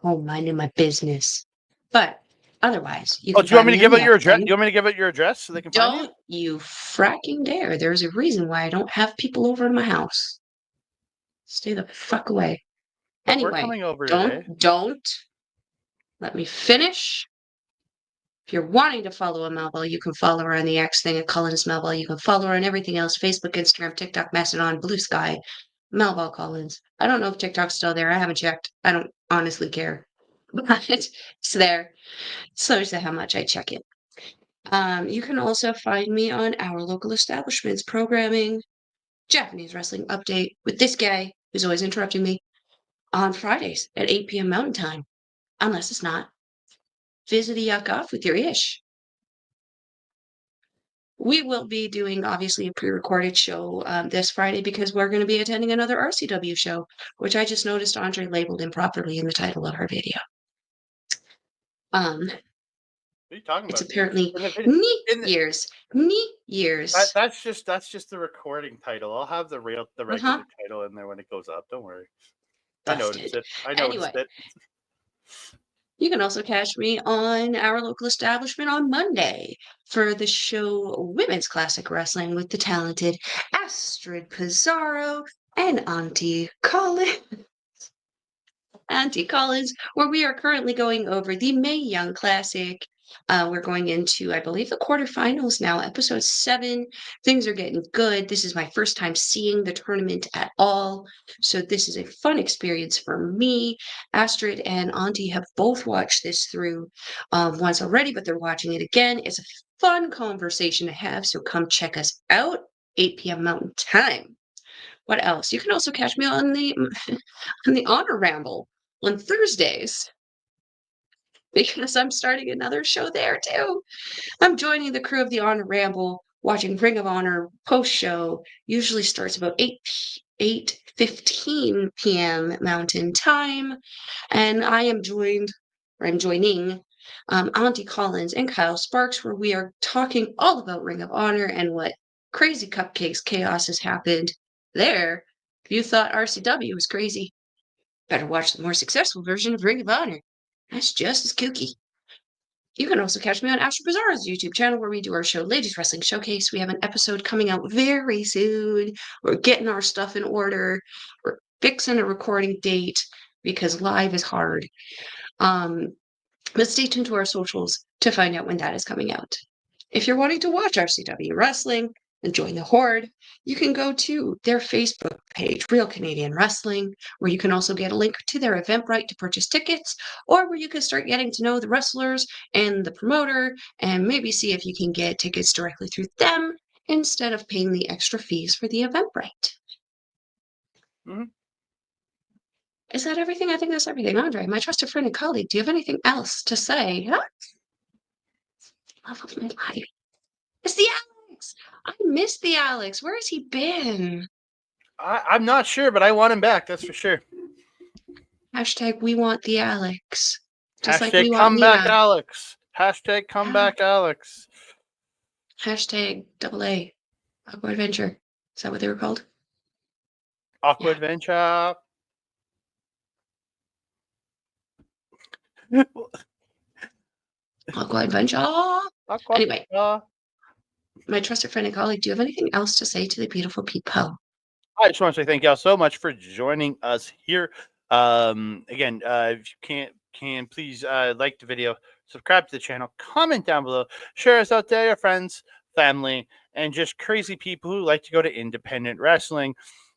Speaker 2: Oh, minding my business. But otherwise,
Speaker 1: do you want me to give out your address? Do you want me to give out your address so they can find you?
Speaker 2: Don't you fracking dare. There's a reason why I don't have people over in my house. Stay the fuck away.
Speaker 1: But
Speaker 2: anyway,
Speaker 1: we're coming over
Speaker 2: don't let me finish. If you're wanting to follow a Melball, you can follow her on the X thing at Collins Melball. You can follow her on everything else: Facebook, Instagram, TikTok, Mastodon, Blue Sky, Melball Collins. I don't know if TikTok's still there. I haven't checked. I don't honestly care. But it's there. So is how much I check it. You can also find me on Our Local Establishments programming, Japanese Wrestling Update with this guy who's always interrupting me on Fridays at 8 p.m. Mountain Time, unless it's not. visit a yuck off with your ish. We will be doing, obviously, a pre-recorded show this Friday because we're going to be attending another RCW show, which I just noticed Andre labeled improperly in the title of her video.
Speaker 1: What are you talking
Speaker 2: It's
Speaker 1: about?
Speaker 2: apparently
Speaker 1: in
Speaker 2: years.
Speaker 1: That's just the recording title. I'll have the regular title in there when it goes up. Don't worry.
Speaker 2: Busted.
Speaker 1: I noticed it.
Speaker 2: You can also catch me on our local establishment on Monday for the show Women's Classic Wrestling with the talented Astrid Pizarro and Auntie Collins. Auntie Collins, where we are currently going over the Mae Young Classic. We're going into, I believe, the quarterfinals now, episode 7. Things are getting good. This is my first time seeing the tournament at all, so this is a fun experience for me. Astrid and Auntie have both watched this through once already, but they're watching it again. It's a fun conversation to have, so come check us out, 8 p.m. Mountain Time. What else? You can also catch me on the on the Honor Ramble on Thursdays because I'm starting another show there too. I'm joining the crew of the Honor Ramble, watching Ring of Honor post-show. Usually starts about 8:15 p.m. Mountain Time, and I'm joining Auntie Collins and Kyle Sparks, where we are talking all about Ring of Honor and what crazy cupcakes chaos has happened there. If you thought RCW was crazy, better watch the more successful version of Ring of Honor. That's just as kooky. You can also catch me on Astrid Pizarro's YouTube channel where we do our show, Ladies Wrestling Showcase. We have an episode coming out very soon. We're getting our stuff in order. We're fixing a recording date because live is hard. But stay tuned to our socials to find out when that is coming out. If you're wanting to watch RCW Wrestling and join the Horde, you can go to their Facebook page, Real Canadian Wrestling, where you can also get a link to their Eventbrite to purchase tickets, or where you can start getting to know the wrestlers and the promoter, and maybe see if you can get tickets directly through them instead of paying the extra fees for the Eventbrite.
Speaker 1: Mm-hmm.
Speaker 2: Is that everything? I think that's everything. Andre, my trusted friend and colleague, do you have anything else to say? Huh? Love of my life. It's the Alex. I miss the Alex. Where has he been?
Speaker 1: I'm not sure, but I want him back. That's for sure.
Speaker 2: Hashtag we want the Alex. Just
Speaker 1: hashtag
Speaker 2: like we
Speaker 1: come
Speaker 2: want
Speaker 1: back
Speaker 2: Nina.
Speaker 1: Alex. Hashtag come back Alex.
Speaker 2: Hashtag AA. Aqua Adventure. Is that what they were called?
Speaker 1: Aqua Adventure.
Speaker 2: Aqua Adventure. Anyway, my trusted friend and colleague, do you have anything else to say to the beautiful people?
Speaker 1: I just want to say thank y'all so much for joining us here. Again, if you can please like the video, subscribe to the channel, comment down below, share us out to your friends, family, and just crazy people who like to go to independent wrestling.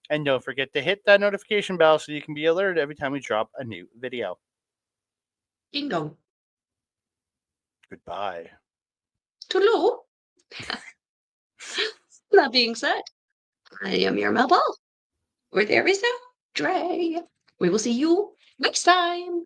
Speaker 1: And don't forget to hit that notification bell so you can be alerted every time we drop a new video.
Speaker 2: Ding dong.
Speaker 1: Goodbye.
Speaker 2: Toodaloo. That being said, I am your Melball. Where there is no Dre. We will see you next time.